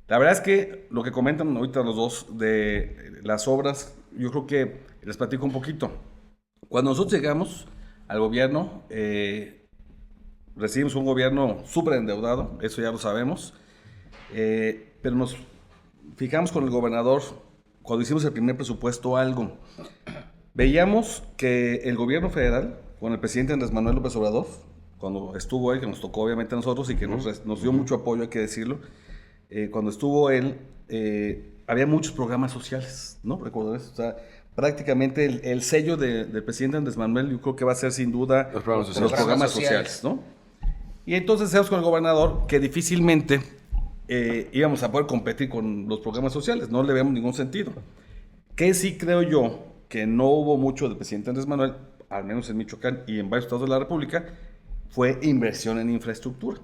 La verdad es que lo que comentan ahorita los dos de las obras, yo creo que les platico un poquito. Cuando nosotros llegamos al gobierno, recibimos un gobierno súper endeudado, eso ya lo sabemos. Pero nos fijamos con el gobernador, cuando hicimos el primer presupuesto, algo. veíamos que el gobierno federal, con el presidente Andrés Manuel López Obrador, cuando estuvo él, que nos tocó obviamente a nosotros y que nos dio mucho apoyo, hay que decirlo, cuando estuvo él, había muchos programas sociales, ¿no? Recuerdo eso, o sea, prácticamente el sello del presidente Andrés Manuel, yo creo que va a ser sin duda Los programas sociales. ¿no? Y entonces decíamos con el gobernador que difícilmente íbamos a poder competir con los programas sociales, no le vemos ningún sentido. Que sí creo yo que no hubo mucho del presidente Andrés Manuel, al menos en Michoacán y en varios estados de la República, fue inversión en infraestructura.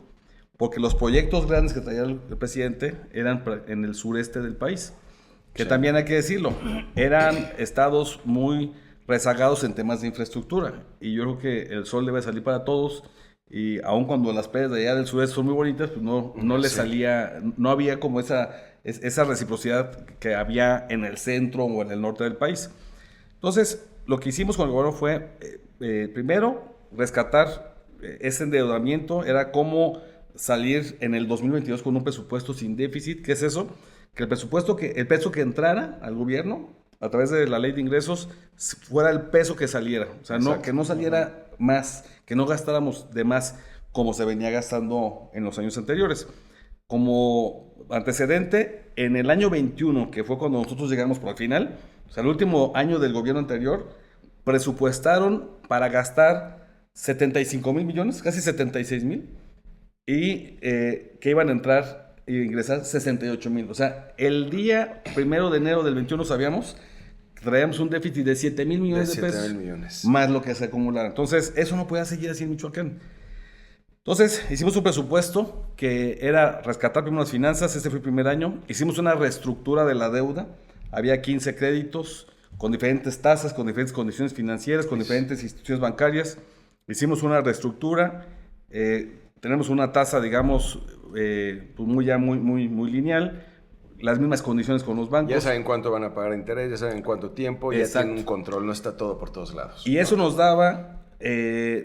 Porque los proyectos grandes que traía el presidente eran en el sureste del país, que también hay que decirlo, eran estados muy rezagados en temas de infraestructura. Y yo creo que el sol debe salir para todos. Y aun cuando las playas de allá del sureste son muy bonitas, pues no le salía, no había como esa reciprocidad que había en el centro o en el norte del país. Entonces, lo que hicimos con el gobierno fue, primero, rescatar ese endeudamiento, era cómo salir en el 2022 con un presupuesto sin déficit. ¿Qué es eso? Que el peso que entrara al gobierno a través de la ley de ingresos fuera el peso que saliera. O sea, que no saliera más, que no gastáramos de más como se venía gastando en los años anteriores. Como antecedente, en el año 21, que fue cuando nosotros llegamos por el final, o sea, el último año del gobierno anterior, presupuestaron para gastar 75,000 millones, casi 76,000, y que iban a entrar e ingresar 68,000. O sea, el día 1 de enero del 21 sabíamos que traíamos un déficit de 7,000 millones de pesos. 7,000 millones. Más lo que se acumulara. Entonces, eso no podía seguir así en Michoacán. Entonces, hicimos un presupuesto que era rescatar primero las finanzas. Este fue el primer año. Hicimos una reestructura de la deuda. Había 15 créditos con diferentes tasas, con diferentes condiciones financieras, con diferentes instituciones bancarias. Hicimos una reestructura. Tenemos una tasa, digamos, pues muy lineal, las mismas condiciones con los bancos. Ya saben cuánto van a pagar interés, ya saben cuánto tiempo, ya tienen un control, no está todo por todos lados. Y eso nos daba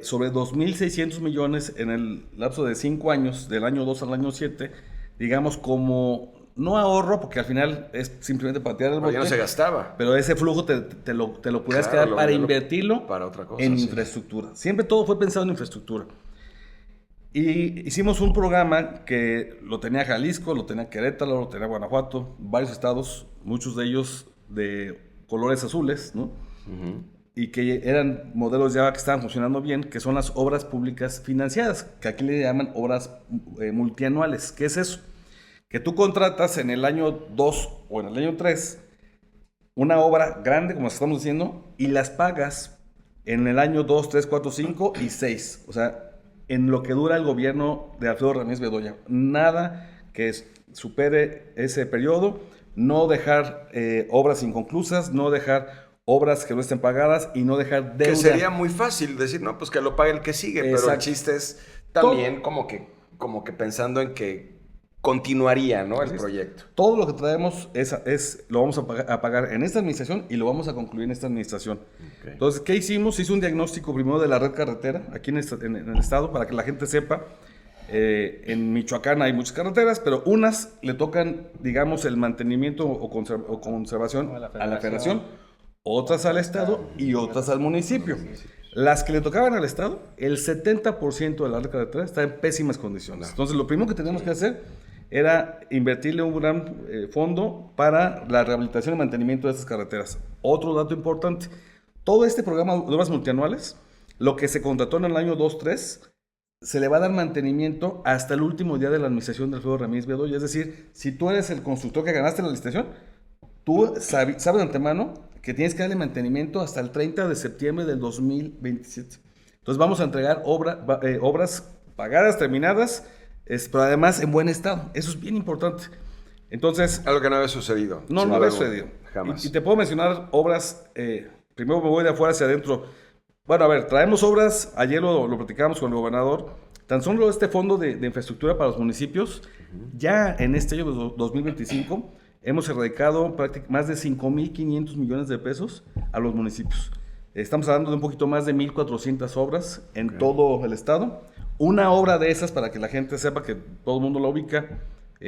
sobre 2,600 millones en el lapso de 5 años, del año 2 al año 7, digamos como, no ahorro, porque al final es simplemente para tirar el bote. Ya no se gastaba. Pero ese flujo te lo podías quedar para invertirlo para otra cosa, en infraestructura. Siempre todo fue pensado en infraestructura. Y hicimos un programa que lo tenía Jalisco, lo tenía Querétaro, lo tenía Guanajuato, varios estados, muchos de ellos de colores azules, ¿no? Uh-huh. Y que eran modelos ya que estaban funcionando bien, que son las obras públicas financiadas, que aquí le llaman obras multianuales. ¿Qué es eso? Que tú contratas en el año 2 o en el año 3 una obra grande, como estamos diciendo, y las pagas en el año 2, 3, 4, 5 y 6. O sea, en lo que dura el gobierno de Alfredo Ramírez Bedoya. Nada que supere ese periodo, no dejar obras inconclusas, no dejar obras que no estén pagadas y no dejar deuda. Que sería muy fácil decir, no, pues que lo pague el que sigue, exacto. Pero el chiste es también como que pensando en que continuaría, ¿no? El proyecto. Todo lo que traemos lo vamos a pagar en esta administración y lo vamos a concluir en esta administración. Okay. Entonces, ¿qué hicimos? Hice un diagnóstico primero de la red carretera aquí en el estado para que la gente sepa. En Michoacán hay muchas carreteras, pero unas le tocan, digamos, el mantenimiento o conservación a la federación, otras al estado y otras al municipio. Las que le tocaban al estado, el 70% de la red carretera está en pésimas condiciones. Entonces, lo primero que tenemos que hacer era invertirle un gran fondo para la rehabilitación y mantenimiento de estas carreteras. Otro dato importante, todo este programa de obras multianuales, lo que se contrató en el año 2-3, se le va a dar mantenimiento hasta el último día de la administración de Alfredo Ramírez Bedoya. Es decir, si tú eres el constructor que ganaste la licitación, tú sabes de antemano que tienes que darle mantenimiento hasta el 30 de septiembre del 2027. Entonces vamos a entregar obras pagadas, terminadas, pero además en buen estado. Eso es bien importante. Entonces, algo que no había sucedido. No había sucedido. Jamás. Y te puedo mencionar obras, primero me voy de afuera hacia adentro. Bueno, a ver, traemos obras, ayer lo platicábamos con el gobernador, tan solo este fondo de infraestructura para los municipios, ya en este año 2025, hemos erradicado más de 5,500 millones de pesos a los municipios. Estamos hablando de un poquito más de 1,400 obras en todo el estado. Una obra de esas, para que la gente sepa que todo el mundo la ubica,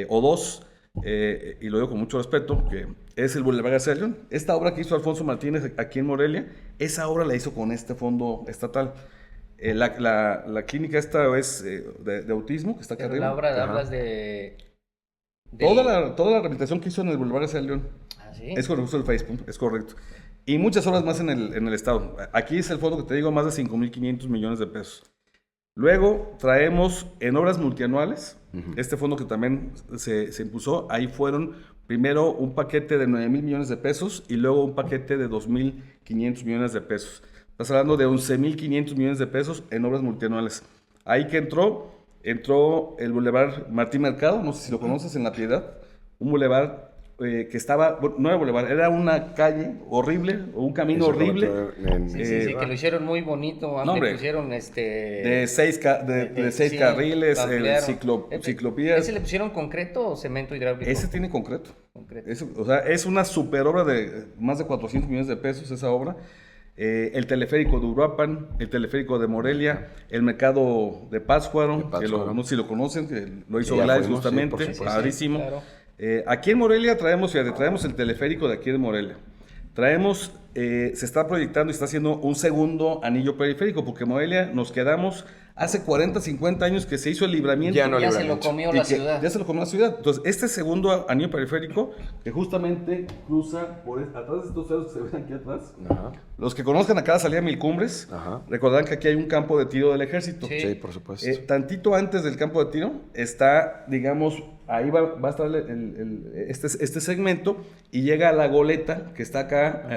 o dos, y lo digo con mucho respeto, que es el Boulevard García León. Esta obra que hizo Alfonso Martínez aquí en Morelia, esa obra la hizo con este fondo estatal. La clínica esta es de autismo, que está acá Pero arriba. la obra, hablas Toda la rehabilitación que hizo en el Boulevard García León. ¿Ah, sí? Es correcto, el Facebook, es correcto. Y muchas obras más en el estado. Aquí es el fondo que te digo, más de 5.500 millones de pesos. Luego traemos en obras multianuales, este fondo que también se impuso, ahí fueron primero un paquete de 9.000 millones de pesos y luego un paquete de 2.500 millones de pesos. Estás hablando de 11.500 millones de pesos en obras multianuales. Ahí que entró el Boulevard Martín Mercado, no sé si lo conoces, en La Piedad, un boulevard que estaba, bueno, no era boulevard, era una calle horrible, o un camino horrible. Sí, que lo hicieron muy bonito, no, hombre, pusieron de seis carriles, ciclovías. ¿Ese le pusieron concreto o cemento hidráulico? Ese tiene concreto. O sea, es una super obra de más de 400 millones de pesos esa obra. El teleférico de Uruapan, el teleférico de Morelia, el mercado de Pátzcuaro, que no sé si lo conocen, que lo hizo Gladys justamente, padrísimo. Claro. Aquí en Morelia traemos el teleférico de aquí de Morelia. Traemos, se está proyectando y está haciendo un segundo anillo periférico, porque Morelia nos quedamos hace 40, 50 años que se hizo el libramiento. Ya se lo comió la ciudad. Ya se lo comió la ciudad. Entonces, este segundo anillo periférico, que justamente cruza por atrás de estos cerros que se ven aquí atrás. Ajá. Los que conozcan acá la salida Mil Cumbres, recordarán que aquí hay un campo de tiro del ejército. Sí, por supuesto. Tantito antes del campo de tiro está, digamos, ahí va a estar este segmento y llega a la goleta que está acá,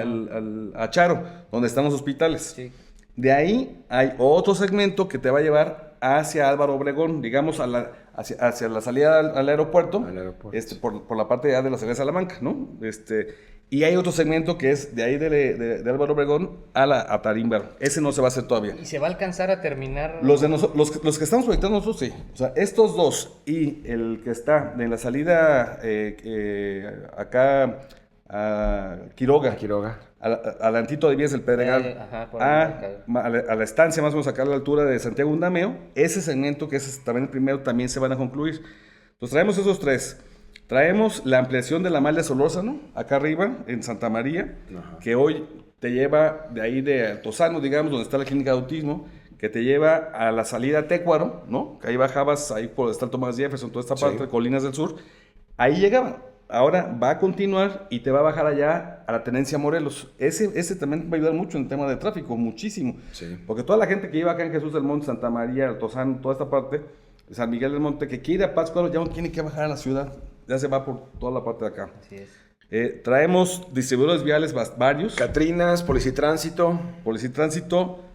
a Charo, donde están los hospitales. Sí. De ahí hay otro segmento que te va a llevar hacia Álvaro Obregón, digamos hacia la salida al aeropuerto, por la parte de la salida de Salamanca, ¿no? Y hay otro segmento que es de ahí de Álvaro Obregón a Tarímbaro. Ese no se va a hacer todavía. ¿Y se va a alcanzar a terminar? Los que estamos proyectando nosotros, sí. O sea, estos dos y el que está en la salida acá a Quiroga. Adelantito de Vías del Pedregal, a la estancia más o menos acá a la altura de Santiago Undameo, ese segmento que es también el primero, también se van a concluir. Entonces traemos esos tres. Traemos la ampliación de la malla Solórzano, acá arriba, en Santa María, que hoy te lleva de ahí de Altozano, digamos, donde está la clínica de autismo, que te lleva a la salida a Técuaro, ¿no? Que ahí bajabas, ahí por donde está el Thomas Jefferson, toda esta parte, Colinas del Sur. Ahí llegaba. Ahora va a continuar y te va a bajar allá a la Tenencia Morelos. Ese también va a ayudar mucho en el tema de tráfico, muchísimo. Sí. Porque toda la gente que iba acá en Jesús del Monte, Santa María, Altozano, toda esta parte, San Miguel del Monte, que quiere a Pátzcuaro, ya no tiene que bajar a la ciudad. Ya se va por toda la parte de acá. Así es. Traemos distribuidores viales varios. Catrinas, Policitránsito.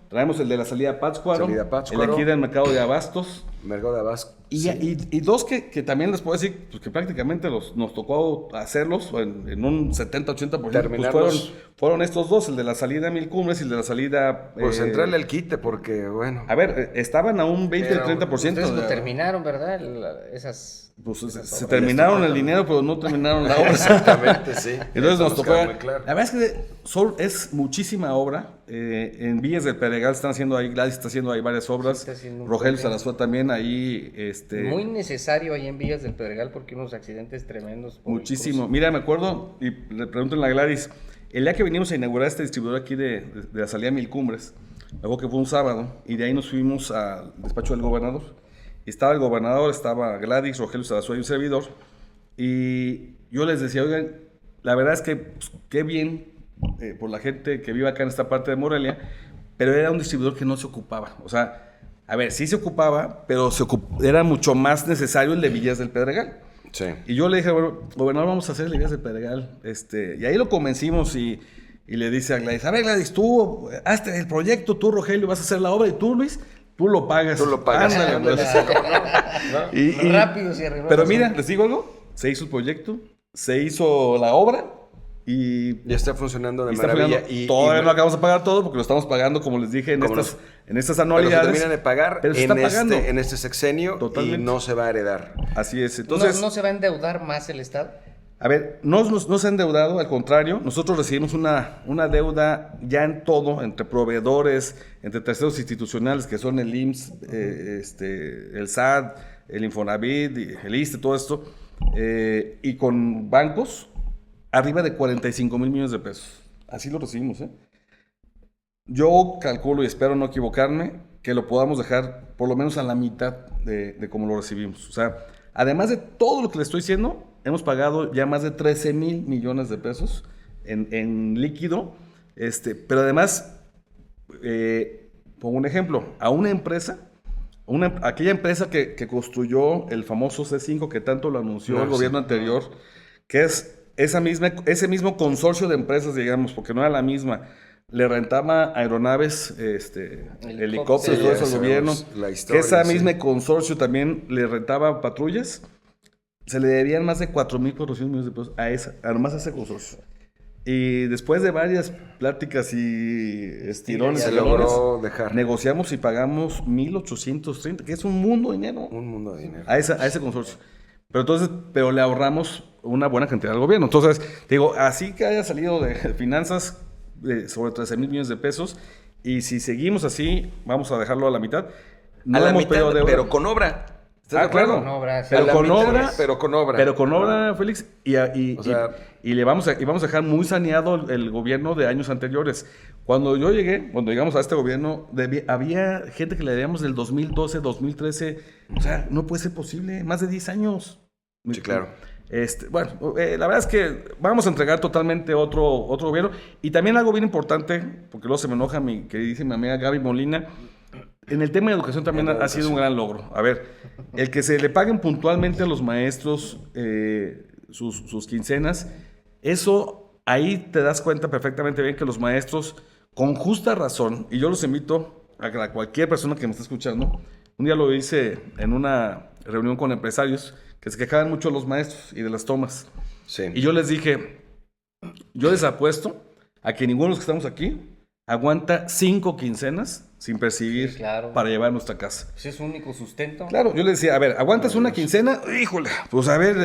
Traemos el de la salida a Pátzcuaro. El de aquí del mercado de Abastos. Mercado de Abastos. Y dos que también les puedo decir, pues que prácticamente nos tocó hacerlos en un 70-80%. Pues fueron estos dos, el de la salida a Mil Cumbres y el de la salida... Pues entrarle al quite, porque bueno... A ver, estaban a un 20-30%. Ustedes lo terminaron, ¿verdad? Pues se terminaron el dinero, pero no terminaron la obra. Exactamente, sí. Entonces nos tocó... Claro. La verdad es que es muchísima obra. En Villas del Pedregal están haciendo ahí, Gladys está haciendo ahí varias obras. Rogelio Salazar también ahí... Muy necesario ahí en Villas del Pedregal porque unos accidentes tremendos. Muchísimo. Mira, me acuerdo, y le pregunto a Gladys, el día que venimos a inaugurar este distribuidor aquí de la salida Mil Cumbres, luego que fue un sábado, y de ahí nos fuimos al despacho del gobernador. Y estaba el gobernador, estaba Gladys, Rogelio Salazar y un servidor, y yo les decía, oigan, la verdad es que pues, qué bien por la gente que vive acá en esta parte de Morelia, pero era un distribuidor que no se ocupaba, o sea... A ver, sí se ocupaba, pero era mucho más necesario el de Villas del Pedregal. Sí. Y yo le dije, bueno, gobernador, vamos a hacer el de Villas del Pedregal. Y ahí lo convencimos y le dice a Gladys, a ver, Gladys, tú hazte el proyecto, tú, Rogelio, vas a hacer la obra y tú, Luis, tú lo pagas. Tú lo pagas. Ándale, ¿no? Rápido se arregló. Pero mira, les digo algo, se hizo el proyecto, se hizo la obra. Y ya está funcionando de maravilla. Todavía no acabamos de pagar todo porque lo estamos pagando, como les dije, en estas anualidades. Pero se termina de pagar pero se está pagando. En este sexenio. Totalmente. Y no se va a heredar. Así es. Entonces, ¿No se va a endeudar más el Estado? A ver, no se ha endeudado, al contrario, nosotros recibimos una deuda ya en todo, entre proveedores, entre terceros institucionales que son el IMSS, el SAT, el Infonavit, el ISSSTE, todo esto. y con bancos arriba de 45 mil millones de pesos. Así lo recibimos, ¿eh? Yo calculo y espero no equivocarme que lo podamos dejar por lo menos a la mitad de cómo lo recibimos. O sea, además de todo lo que le estoy diciendo, hemos pagado ya más de 13 mil millones de pesos en líquido. Pero además, pongo un ejemplo, a una empresa, aquella empresa que construyó el famoso C5 que tanto lo anunció el gobierno anterior, que es ese mismo consorcio de empresas, digamos, porque no era la misma, le rentaba aeronaves, helicópteros, todo eso al gobierno, que esa misma consorcio también le rentaba patrullas, se le debían más de 4.400 millones de pesos además a ese consorcio. Y después de varias pláticas y estirones, se logró dejar. Negociamos y pagamos 1.830, que es un mundo de dinero. Un mundo de dinero. A ese consorcio. Pero le ahorramos una buena cantidad al gobierno. Entonces, digo, así que haya salido de finanzas sobre 13 mil millones de pesos, y si seguimos así, vamos a dejarlo a la mitad. No a la mitad, pero con obra. Claro. Con obra, sí. Pero con obra, Félix. Y le vamos a dejar muy saneado el gobierno de años anteriores. Cuando llegamos a este gobierno, había gente que le debíamos del 2012, 2013. O sea, no puede ser posible. Más de 10 años. Sí, claro. La verdad es que vamos a entregar totalmente otro gobierno. Y también algo bien importante, porque luego se me enoja mi queridísima amiga Gaby Molina. En el tema de educación también ha sido un gran logro. A ver, el que se le paguen puntualmente a los maestros sus quincenas, eso ahí te das cuenta perfectamente bien que los maestros, con justa razón, y yo los invito a cualquier persona que me esté escuchando, un día lo hice en una reunión con empresarios que se quejaban mucho de los maestros y de las tomas. Sí. Y yo les dije, yo les apuesto a que ninguno de los que estamos aquí aguanta 5 quincenas sin percibir para llevar a nuestra casa. ¿Ese es su único sustento? Claro, yo le decía, a ver, ¿aguantas una quincena? Híjole, pues a ver,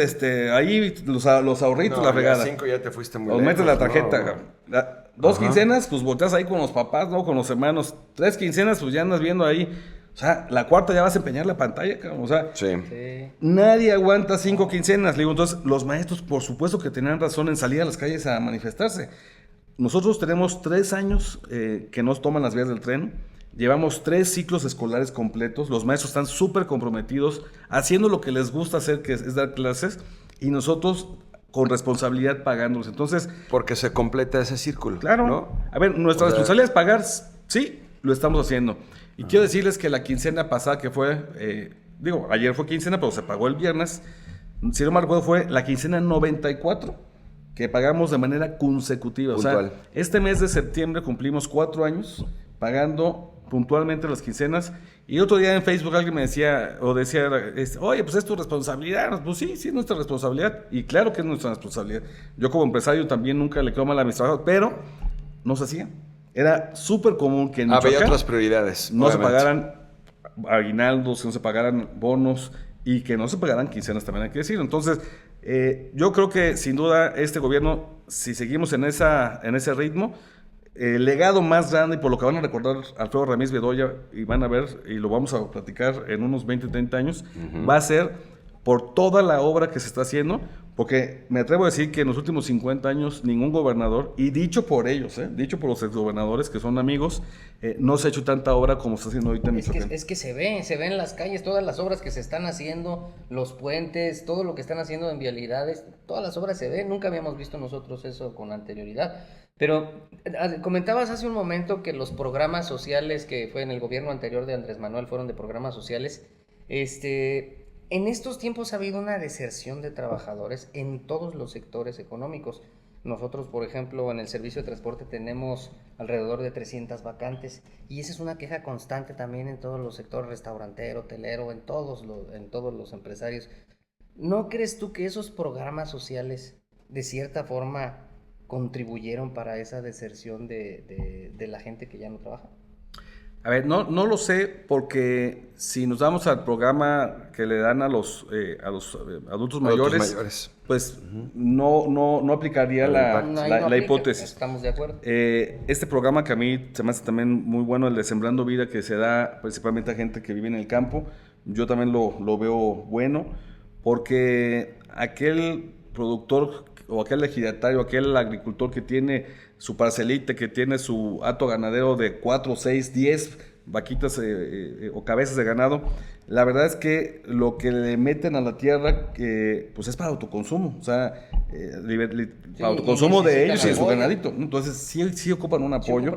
ahí los ahorritos, la fregada. 5 ya te fuiste muy lejos. lejos. Metes la tarjeta. No. 2 quincenas, pues volteas ahí con los papás, ¿no? Con los hermanos. 3 quincenas, pues ya andas viendo ahí. O sea, la cuarta ya vas a empeñar la pantalla, cabrón. O sea, sí. Nadie aguanta 5 quincenas. Le digo, entonces, los maestros, por supuesto que tenían razón en salir a las calles a manifestarse. Nosotros tenemos 3 años que nos toman las vías del tren. Llevamos 3 ciclos escolares completos. Los maestros están súper comprometidos, haciendo lo que les gusta hacer, que es dar clases, y nosotros con responsabilidad pagándolos. Entonces, porque se completa ese círculo. Claro. ¿No? A ver, nuestra responsabilidad es pagar. Sí, lo estamos haciendo. Y quiero decirles que la quincena pasada que fue, ayer fue quincena, pero se pagó el viernes. Si no me recuerdo, fue la quincena 94 que pagamos de manera consecutiva. Puntual. O sea, este mes de septiembre cumplimos 4 años pagando puntualmente las quincenas. Y otro día en Facebook alguien me decía, oye, pues es tu responsabilidad. Pues sí, es nuestra responsabilidad. Y claro que es nuestra responsabilidad. Yo como empresario también nunca le quedo mal a mis trabajadores, pero no se hacía. Era súper común que en había otras prioridades. No se pagaran aguinaldos, que no se pagaran bonos y que no se pagaran quincenas, también hay que decir. Entonces, yo creo que sin duda este gobierno, si seguimos en ese ritmo, el legado más grande, y por lo que van a recordar Alfredo Ramírez Bedoya, y van a ver, y lo vamos a platicar en unos 20, 30 años, va a ser por toda la obra que se está haciendo, porque me atrevo a decir que en los últimos 50 años ningún gobernador, y dicho por ellos, dicho por los exgobernadores que son amigos, no se ha hecho tanta obra como se está haciendo ahorita en Michoacán. Es que se ve en las calles todas las obras que se están haciendo, los puentes, todo lo que están haciendo en vialidades, todas las obras se ven. Nunca habíamos visto nosotros eso con anterioridad. Pero comentabas hace un momento que los programas sociales que fue en el gobierno anterior de Andrés Manuel fueron de programas sociales. En estos tiempos ha habido una deserción de trabajadores en todos los sectores económicos. Nosotros, por ejemplo, en el servicio de transporte tenemos alrededor de 300 vacantes, y esa es una queja constante también en todos los sectores, restaurantero, hotelero, en todos los empresarios. ¿No crees tú que esos programas sociales de cierta forma contribuyeron para esa deserción de la gente que ya no trabaja? A ver, no lo sé, porque si nos vamos al programa que le dan a los adultos mayores, pues no aplicaría la hipótesis. Estamos de acuerdo. Este programa que a mí se me hace también muy bueno, el de Sembrando Vida, que se da principalmente a gente que vive en el campo, yo también lo veo bueno, porque aquel productor o aquel ejidatario, aquel agricultor que tiene su parcelita, que tiene su hato ganadero de 4, 6, 10 vaquitas o cabezas de ganado, la verdad es que lo que le meten a la tierra pues es para autoconsumo, o sea, para autoconsumo de ellos y de su ganadito, ¿no? Entonces sí ocupan un apoyo.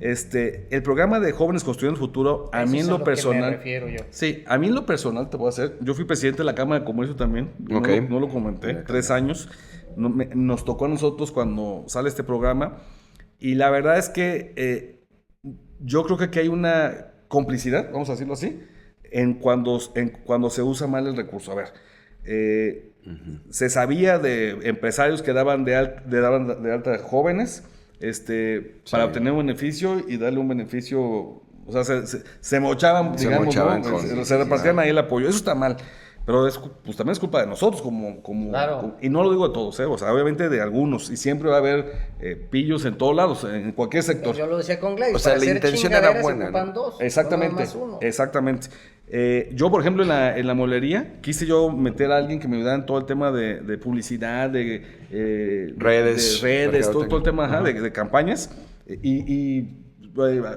El programa de Jóvenes Construyendo el Futuro, a mí en lo personal, sí, a mí en lo personal te voy a hacer, yo fui presidente de la Cámara de Comercio también, no lo comenté, 3 años, nos tocó a nosotros cuando sale este programa, y la verdad es que yo creo que aquí hay una complicidad, vamos a decirlo así, en cuando se usa mal el recurso. A ver, se sabía de empresarios que daban de alta jóvenes para obtener un beneficio y darle un beneficio, o sea, se mochaban, digamos, se repartían ahí el apoyo. Eso está mal. Pero pues también es culpa de nosotros, claro. Y no lo digo de todos, o sea, obviamente de algunos, y siempre va a haber pillos en todos lados, en cualquier sector. Yo lo decía con Gladys, o sea, la intención era buena, ¿no? Dos, exactamente, exactamente. Yo, por ejemplo, en la molería, quise yo meter a alguien que me ayudara en todo el tema de publicidad, de redes, todo el tema de campañas, y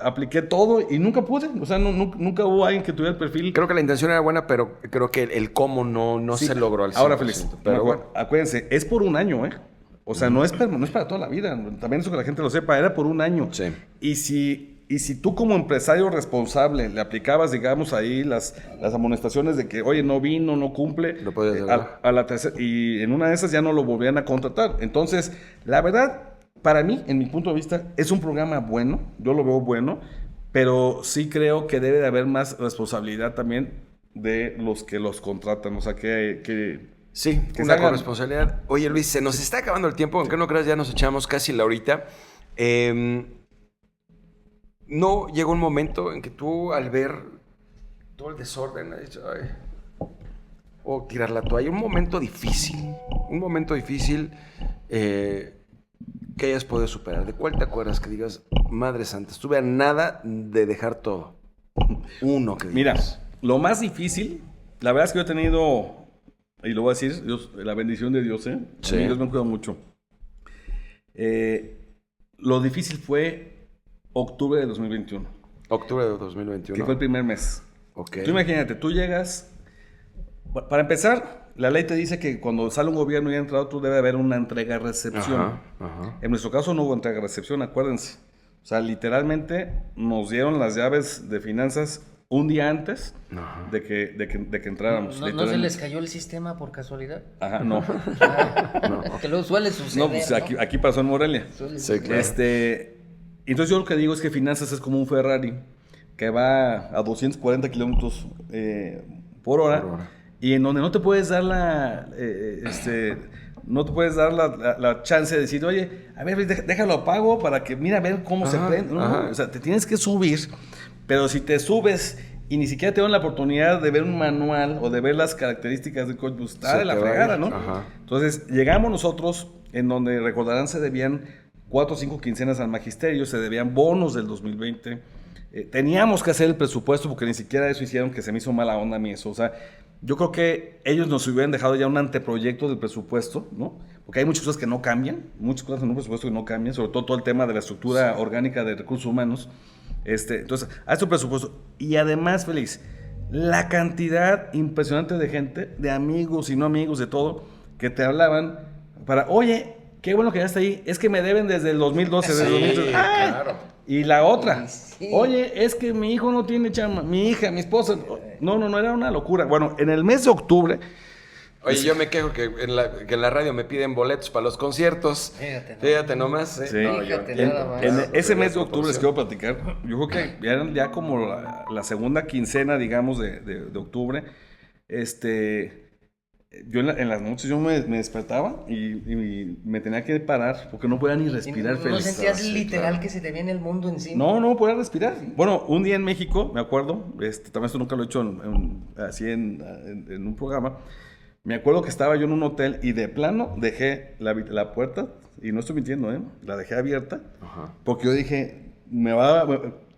apliqué todo y nunca pude, o sea, nunca hubo alguien que tuviera el perfil. Creo que la intención era buena, pero creo que el cómo no se logró al 100%. Ahora, Félix, pero bueno, acuérdense, es por un año, o sea, no es para toda la vida, también eso que la gente lo sepa, era por un año. Sí. Y si tú como empresario responsable le aplicabas, digamos, ahí las amonestaciones de que, oye, no vino, no cumple, a la tercera, y en una de esas ya no lo volvían a contratar. Entonces, la verdad, para mí, en mi punto de vista, es un programa bueno, yo lo veo bueno, pero sí creo que debe de haber más responsabilidad también de los que los contratan, o sea, que una corresponsabilidad. Oye, Luis, se nos está acabando el tiempo, aunque no creas, ya nos echamos casi la horita. ¿No llegó un momento en que tú, al ver todo el desorden, has dicho, o tirar la toalla? Un momento difícil que hayas podido superar. ¿De cuál te acuerdas que digas, madre santa, estuve a nada de dejar todo? Uno que digas. Mira, lo más difícil, la verdad es que yo he tenido, y lo voy a decir, la bendición de Dios, Sí. Dios me cuida mucho. Lo difícil fue octubre de 2021. Octubre de 2021. Que fue el primer mes. Okay. Tú imagínate, tú llegas, para empezar, la ley te dice que cuando sale un gobierno y entra otro debe haber una entrega-recepción. En nuestro caso no hubo entrega-recepción, acuérdense. O sea, literalmente nos dieron las llaves de finanzas un día antes de que entráramos. ¿No se les cayó el sistema por casualidad? No. Que luego suele suceder. No, pues aquí pasó en Morelia. Sí, claro. Entonces yo lo que digo es que finanzas es como un Ferrari que va a 240 kilómetros por hora. Y en donde no te puedes dar la chance de decir, oye, a ver, déjalo apago para que mira a ver cómo se prende. No, o sea, te tienes que subir, pero si te subes y ni siquiera te dan la oportunidad de ver un manual o de ver las características del coche, pues está de la fregada, ¿no? Entonces, llegamos nosotros en donde, recordarán, se debían 4 o 5 quincenas al magisterio, se debían bonos del 2020. Teníamos que hacer el presupuesto porque ni siquiera eso hicieron, que se me hizo mala onda a mí eso, o sea, yo creo que ellos nos hubieran dejado ya un anteproyecto del presupuesto, ¿no? Porque hay muchas cosas que no cambian, muchas cosas en un presupuesto que no cambian, sobre todo el tema de la estructura orgánica de recursos humanos. Entonces, haz tu presupuesto. Y además, Félix, la cantidad impresionante de gente, de amigos y no amigos, de todo, que te hablaban para, oye, qué bueno que ya está ahí, es que me deben desde el 2012, desde el 2013. Claro. Y la otra, oye, es que mi hijo no tiene chamba, mi hija, mi esposa. No, era una locura. Bueno, en el mes de octubre. Oye, yo me quejo que en la radio me piden boletos para los conciertos. Fíjate nomás. Sí. En ese mes de octubre les quiero platicar. Yo creo que eran ya como la segunda quincena, digamos, de octubre. Yo en las noches yo me despertaba y me tenía que parar porque no podía ni respirar, Félix. ¿No sentías literal que se te viene el mundo encima? No podía respirar. Bueno, un día en México, me acuerdo, también esto nunca lo he hecho así en un programa, me acuerdo que estaba yo en un hotel y de plano dejé la puerta, y no estoy mintiendo, la dejé abierta, porque yo dije,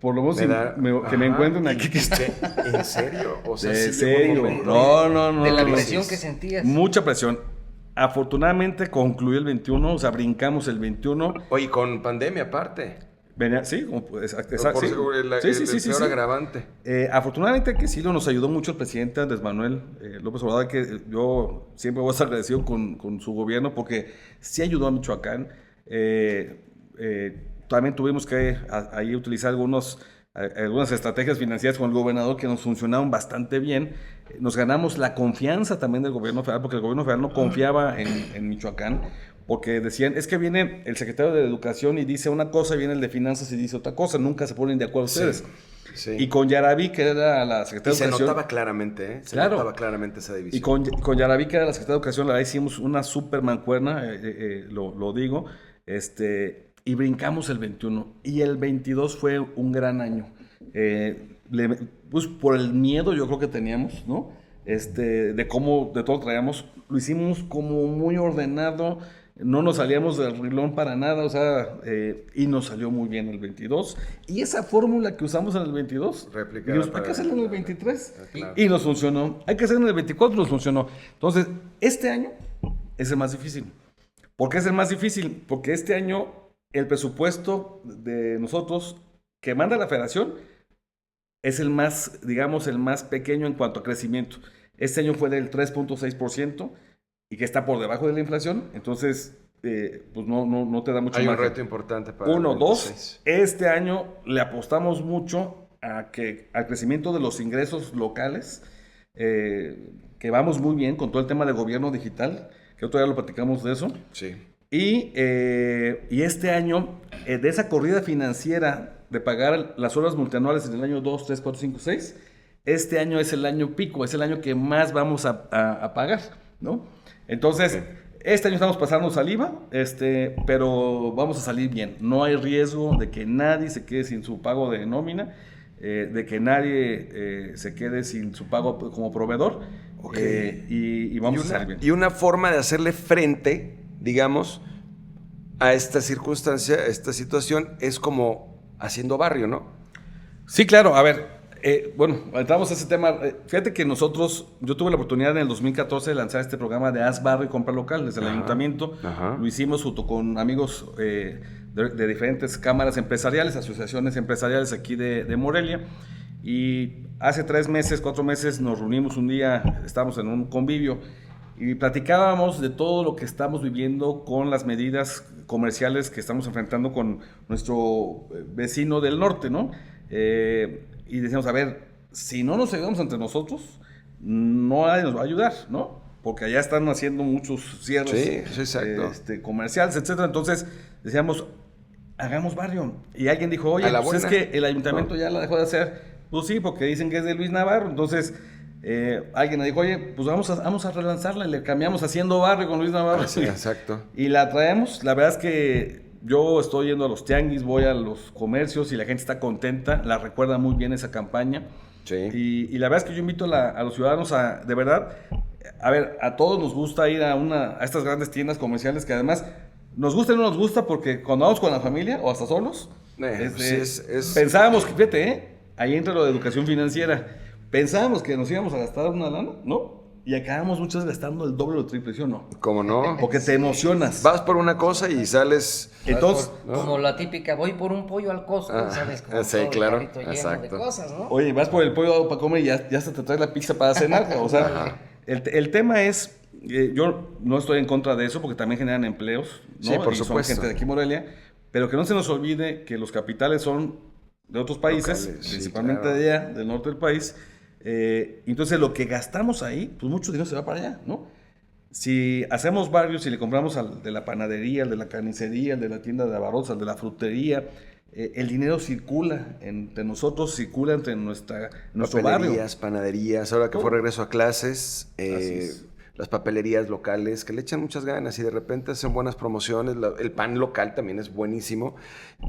por lo menos que me encuentren aquí que está. ¿En serio? O sea, ¿En sí llegó un serio? momento. No. De la crisis. presión que sentías. Mucha presión. Afortunadamente concluyó el 21, o sea, brincamos el 21. Oye, con pandemia aparte. Venía, sí, exacto. Por Sí. el Sí. peor agravante. Afortunadamente que sí nos ayudó mucho el presidente Andrés Manuel López Obrador, que yo siempre voy a estar agradecido con su gobierno porque sí ayudó a Michoacán. También tuvimos que ahí utilizar algunas estrategias financieras con el gobernador que nos funcionaron bastante bien. Nos ganamos la confianza también del gobierno federal, porque el gobierno federal no confiaba en Michoacán, porque decían, es que viene el secretario de Educación y dice una cosa, y viene el de Finanzas y dice otra cosa, nunca se ponen de acuerdo ustedes. Sí. Y con Yaraví, que era la secretaria Y de Educación... se notaba claramente, ¿eh? Se notaba claramente esa división. Y con Yaraví, que era la secretaria de Educación, la verdad hicimos una súper mancuerna, lo digo, y brincamos el 21. Y el 22 fue un gran año. Pues por el miedo yo creo que teníamos, ¿no? De cómo de todo traíamos, lo hicimos como muy ordenado, no nos salíamos del rilón para nada, o sea, y nos salió muy bien el 22. Y esa fórmula que usamos en el 22, dijimos, hay que hacerla en el 23. Claro. Y nos funcionó. Hay que hacerla en el 24, nos funcionó. Entonces, este año es el más difícil. ¿Por qué es el más difícil? Porque este año el presupuesto de nosotros que manda la federación es el más, digamos, el más pequeño en cuanto a crecimiento. Este año fue del 3.6% y que está por debajo de la inflación, entonces pues no te da mucho Hay un margen. reto importante para Uno, el dos, 26. este año le apostamos mucho al crecimiento de los ingresos locales, que vamos muy bien con todo el tema de gobierno digital, que otro día lo platicamos de eso. Sí. Y este año, de esa corrida financiera de pagar las horas multianuales en el año 2, 3, 4, 5, 6, este año es el año pico, es el año que más vamos a pagar, ¿no? Entonces, este año estamos pasando saliva, pero vamos a salir bien. No hay riesgo de que nadie se quede sin su pago de nómina, de que nadie se quede sin su pago como proveedor, y vamos a salir bien. Y una forma de hacerle frente, digamos, a esta circunstancia, a esta situación, es como haciendo barrio, ¿no? Sí, claro. A ver, bueno, entramos a ese tema. Fíjate que yo tuve la oportunidad en el 2014 de lanzar este programa de Haz Barrio y Compra Local desde el ayuntamiento. Ajá. Lo hicimos junto con amigos de diferentes cámaras empresariales, asociaciones empresariales aquí de Morelia. Y hace 3 meses, 4 meses nos reunimos un día, estábamos en un convivio y platicábamos de todo lo que estamos viviendo con las medidas comerciales que estamos enfrentando con nuestro vecino del norte, ¿no? Y decíamos, a ver, si no nos ayudamos entre nosotros, nadie nos va a ayudar, ¿no? Porque allá están haciendo muchos cierres comerciales, etcétera. Entonces decíamos, hagamos barrio. Y alguien dijo, oye, pues es que el ayuntamiento ya la dejó de hacer. Pues sí, porque dicen que es de Luis Navarro. Entonces alguien me dijo, oye, pues vamos a relanzarla. Y le cambiamos Haciendo Barrio con Luis Navarro. Sí, exacto. Y la traemos. La verdad es que yo estoy yendo a los tianguis, voy a los comercios y la gente está contenta. La recuerda muy bien esa campaña. Sí. Y la verdad es que yo invito a los ciudadanos de verdad, a ver, a todos nos gusta ir a estas grandes tiendas comerciales que además nos gusta y no nos gusta porque cuando vamos con la familia o hasta solos, pensábamos que, fíjate, ahí entra lo de educación financiera. Pensábamos que nos íbamos a gastar una lana, ¿no? Y acabamos muchas veces gastando el doble o el triple, ¿sí o no? ¿Cómo no? Porque te emocionas. Vas por una cosa y sales... Entonces, como la típica, voy por un pollo al Costco, ¿sabes? Como sí, todo claro, el carrito lleno exacto. de cosas, ¿no? oye, vas por el pollo para comer y ya se te trae la pizza para cenar. O sea, el tema es, yo no estoy en contra de eso porque también generan empleos, ¿no? Sí, por y supuesto. son gente de aquí Morelia, pero que no se nos olvide que los capitales son de otros países, locales, principalmente sí, claro. de allá, del norte del país. Entonces lo que gastamos ahí, pues mucho dinero se va para allá, ¿no? Si hacemos barrios y le compramos al de la panadería, al de la carnicería, al de la tienda de abarrotes, al de la frutería, el dinero circula entre nosotros, circula entre nuestro barrio. Panaderías, ahora que fue regreso a clases, es. las papelerías locales que le echan muchas ganas y de repente hacen buenas promociones. El pan local también es buenísimo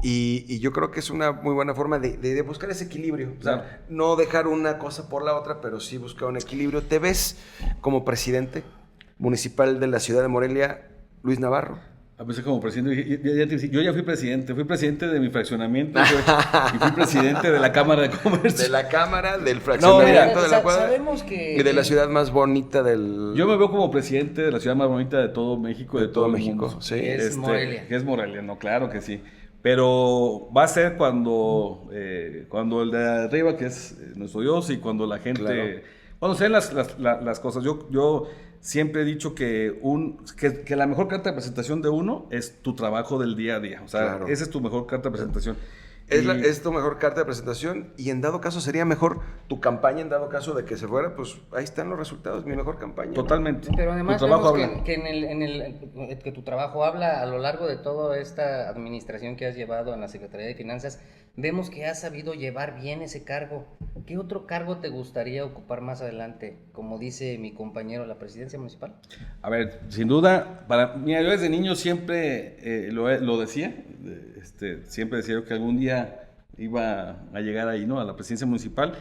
y yo creo que es una muy buena forma de buscar ese equilibrio. Claro. O sea, no dejar una cosa por la otra, pero sí buscar un equilibrio. ¿Te ves como presidente municipal de la ciudad de Morelia, Luis Navarro? A veces como presidente, yo ya fui presidente de mi fraccionamiento y fui presidente de la Cámara de Comercio. De la Cámara, del fraccionamiento de la cuadra. Sabemos que... Y de la ciudad más bonita del... Yo me veo como presidente de la ciudad más bonita de todo México. De todo el México, mundo. sí. Es Morelia. Que es Morelia, no, claro que sí. Pero va a ser cuando el de arriba, que es nuestro Dios, y cuando la gente... Claro. Cuando se den las cosas. Yo siempre he dicho que la mejor carta de presentación de uno es tu trabajo del día a día. O sea, Claro. esa es tu mejor carta de presentación. Es tu mejor carta de presentación y en dado caso sería mejor tu campaña, en dado caso de que se fuera, pues ahí están los resultados, mi mejor campaña. Totalmente. Pero además Tu trabajo vemos habla. que tu trabajo habla a lo largo de toda esta administración que has llevado en la Secretaría de Finanzas. Vemos que has sabido llevar bien ese cargo. ¿Qué otro cargo te gustaría ocupar más adelante? Como dice mi compañero, la presidencia municipal. A ver, sin duda, mira, yo desde niño siempre lo decía, siempre decía que algún día iba a llegar ahí, ¿no? A la presidencia municipal.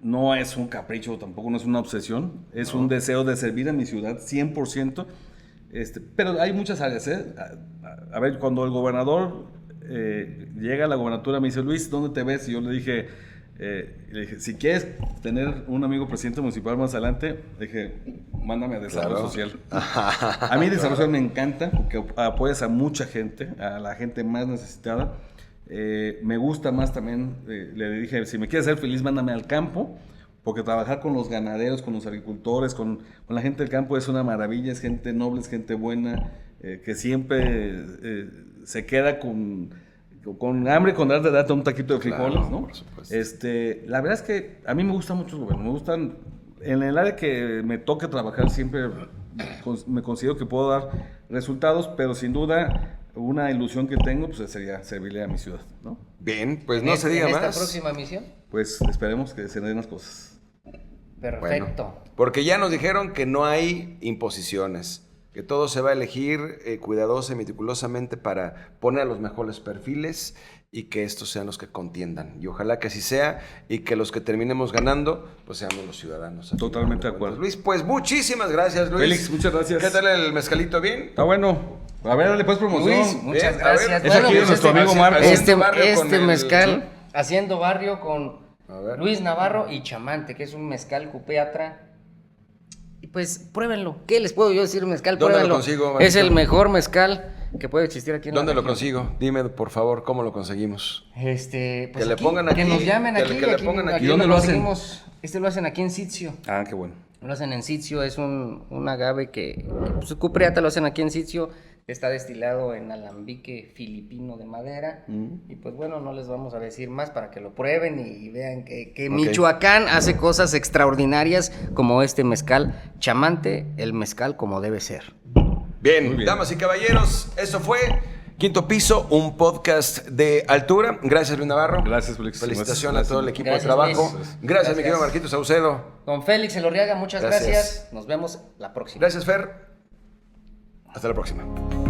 No es un capricho, tampoco no es una obsesión, es un deseo de servir a mi ciudad 100%. Pero hay muchas áreas, ¿eh? A ver, cuando el gobernador llega a la gobernatura, me dice, Luis, ¿dónde te ves? Y yo le dije, si quieres tener un amigo presidente municipal más adelante, le dije, mándame a Desarrollo Social. A mí Desarrollo Social me encanta porque apoyas a mucha gente, a la gente más necesitada. Me gusta más también, le dije, si me quieres hacer feliz, mándame al campo, porque trabajar con los ganaderos, con los agricultores, con la gente del campo es una maravilla, es gente noble, es gente buena, que siempre se queda con hambre, con darte un taquito de frijoles, Claro, ¿no? por supuesto. La verdad es que a mí me gusta mucho el gobierno, me gustan, en el área que me toque trabajar siempre me considero que puedo dar resultados, pero sin duda una ilusión que tengo pues sería servirle a mi ciudad, ¿no? Bien, pues no se diga ¿En más. esta próxima misión? Pues esperemos que se den las cosas. Perfecto. Bueno, porque ya nos dijeron que no hay imposiciones, que todo se va a elegir cuidadosa y meticulosamente para poner a los mejores perfiles y que estos sean los que contiendan. Y ojalá que así sea y que los que terminemos ganando, pues seamos los ciudadanos. Totalmente de acuerdo. Luis, pues muchísimas gracias, Luis. Félix, muchas gracias. ¿Qué tal el mezcalito? ¿Bien? Está bueno. A ver, dale pues promoción. Luis, muchas Bien, a ver, gracias. es aquí de nuestro amigo Marco. Haciendo barrio con Este el- mezcal, haciendo barrio con A ver. Luis Navarro y Chamante, que es un mezcal cupeatra. Y pues pruébenlo. ¿Qué les puedo yo decir? Mezcal, ¿Dónde lo pruébenlo. consigo, Es Marquito? el mejor mezcal que puede existir aquí en la ¿Dónde lo región. consigo? Dime, por favor, ¿cómo lo conseguimos? Pues Que le aquí, pongan aquí, que nos llamen que aquí. le pongan aquí. ¿Dónde lo hacen? conseguimos. Lo hacen aquí en Sitio. Ah, qué bueno. Lo hacen en Sitio, es un agave que pues, cupreata, lo hacen aquí en Sitio. Está destilado en alambique filipino de madera. Y pues bueno, no les vamos a decir más para que lo prueben y vean que Ok. Michoacán hace cosas extraordinarias como este mezcal Chamante, el mezcal como debe ser. Bien, Muy bien. damas y caballeros, eso fue Quinto Piso, un podcast de altura. Gracias, Luis Navarro. Gracias, Félix. Felicitación Gracias. a todo el equipo Gracias, de trabajo. Luis. Gracias, Gracias. mi querido Marquito Saucedo. Don Félix Elorriaga, muchas Gracias. gracias. Nos vemos la próxima. Gracias, Fer. Hasta la próxima.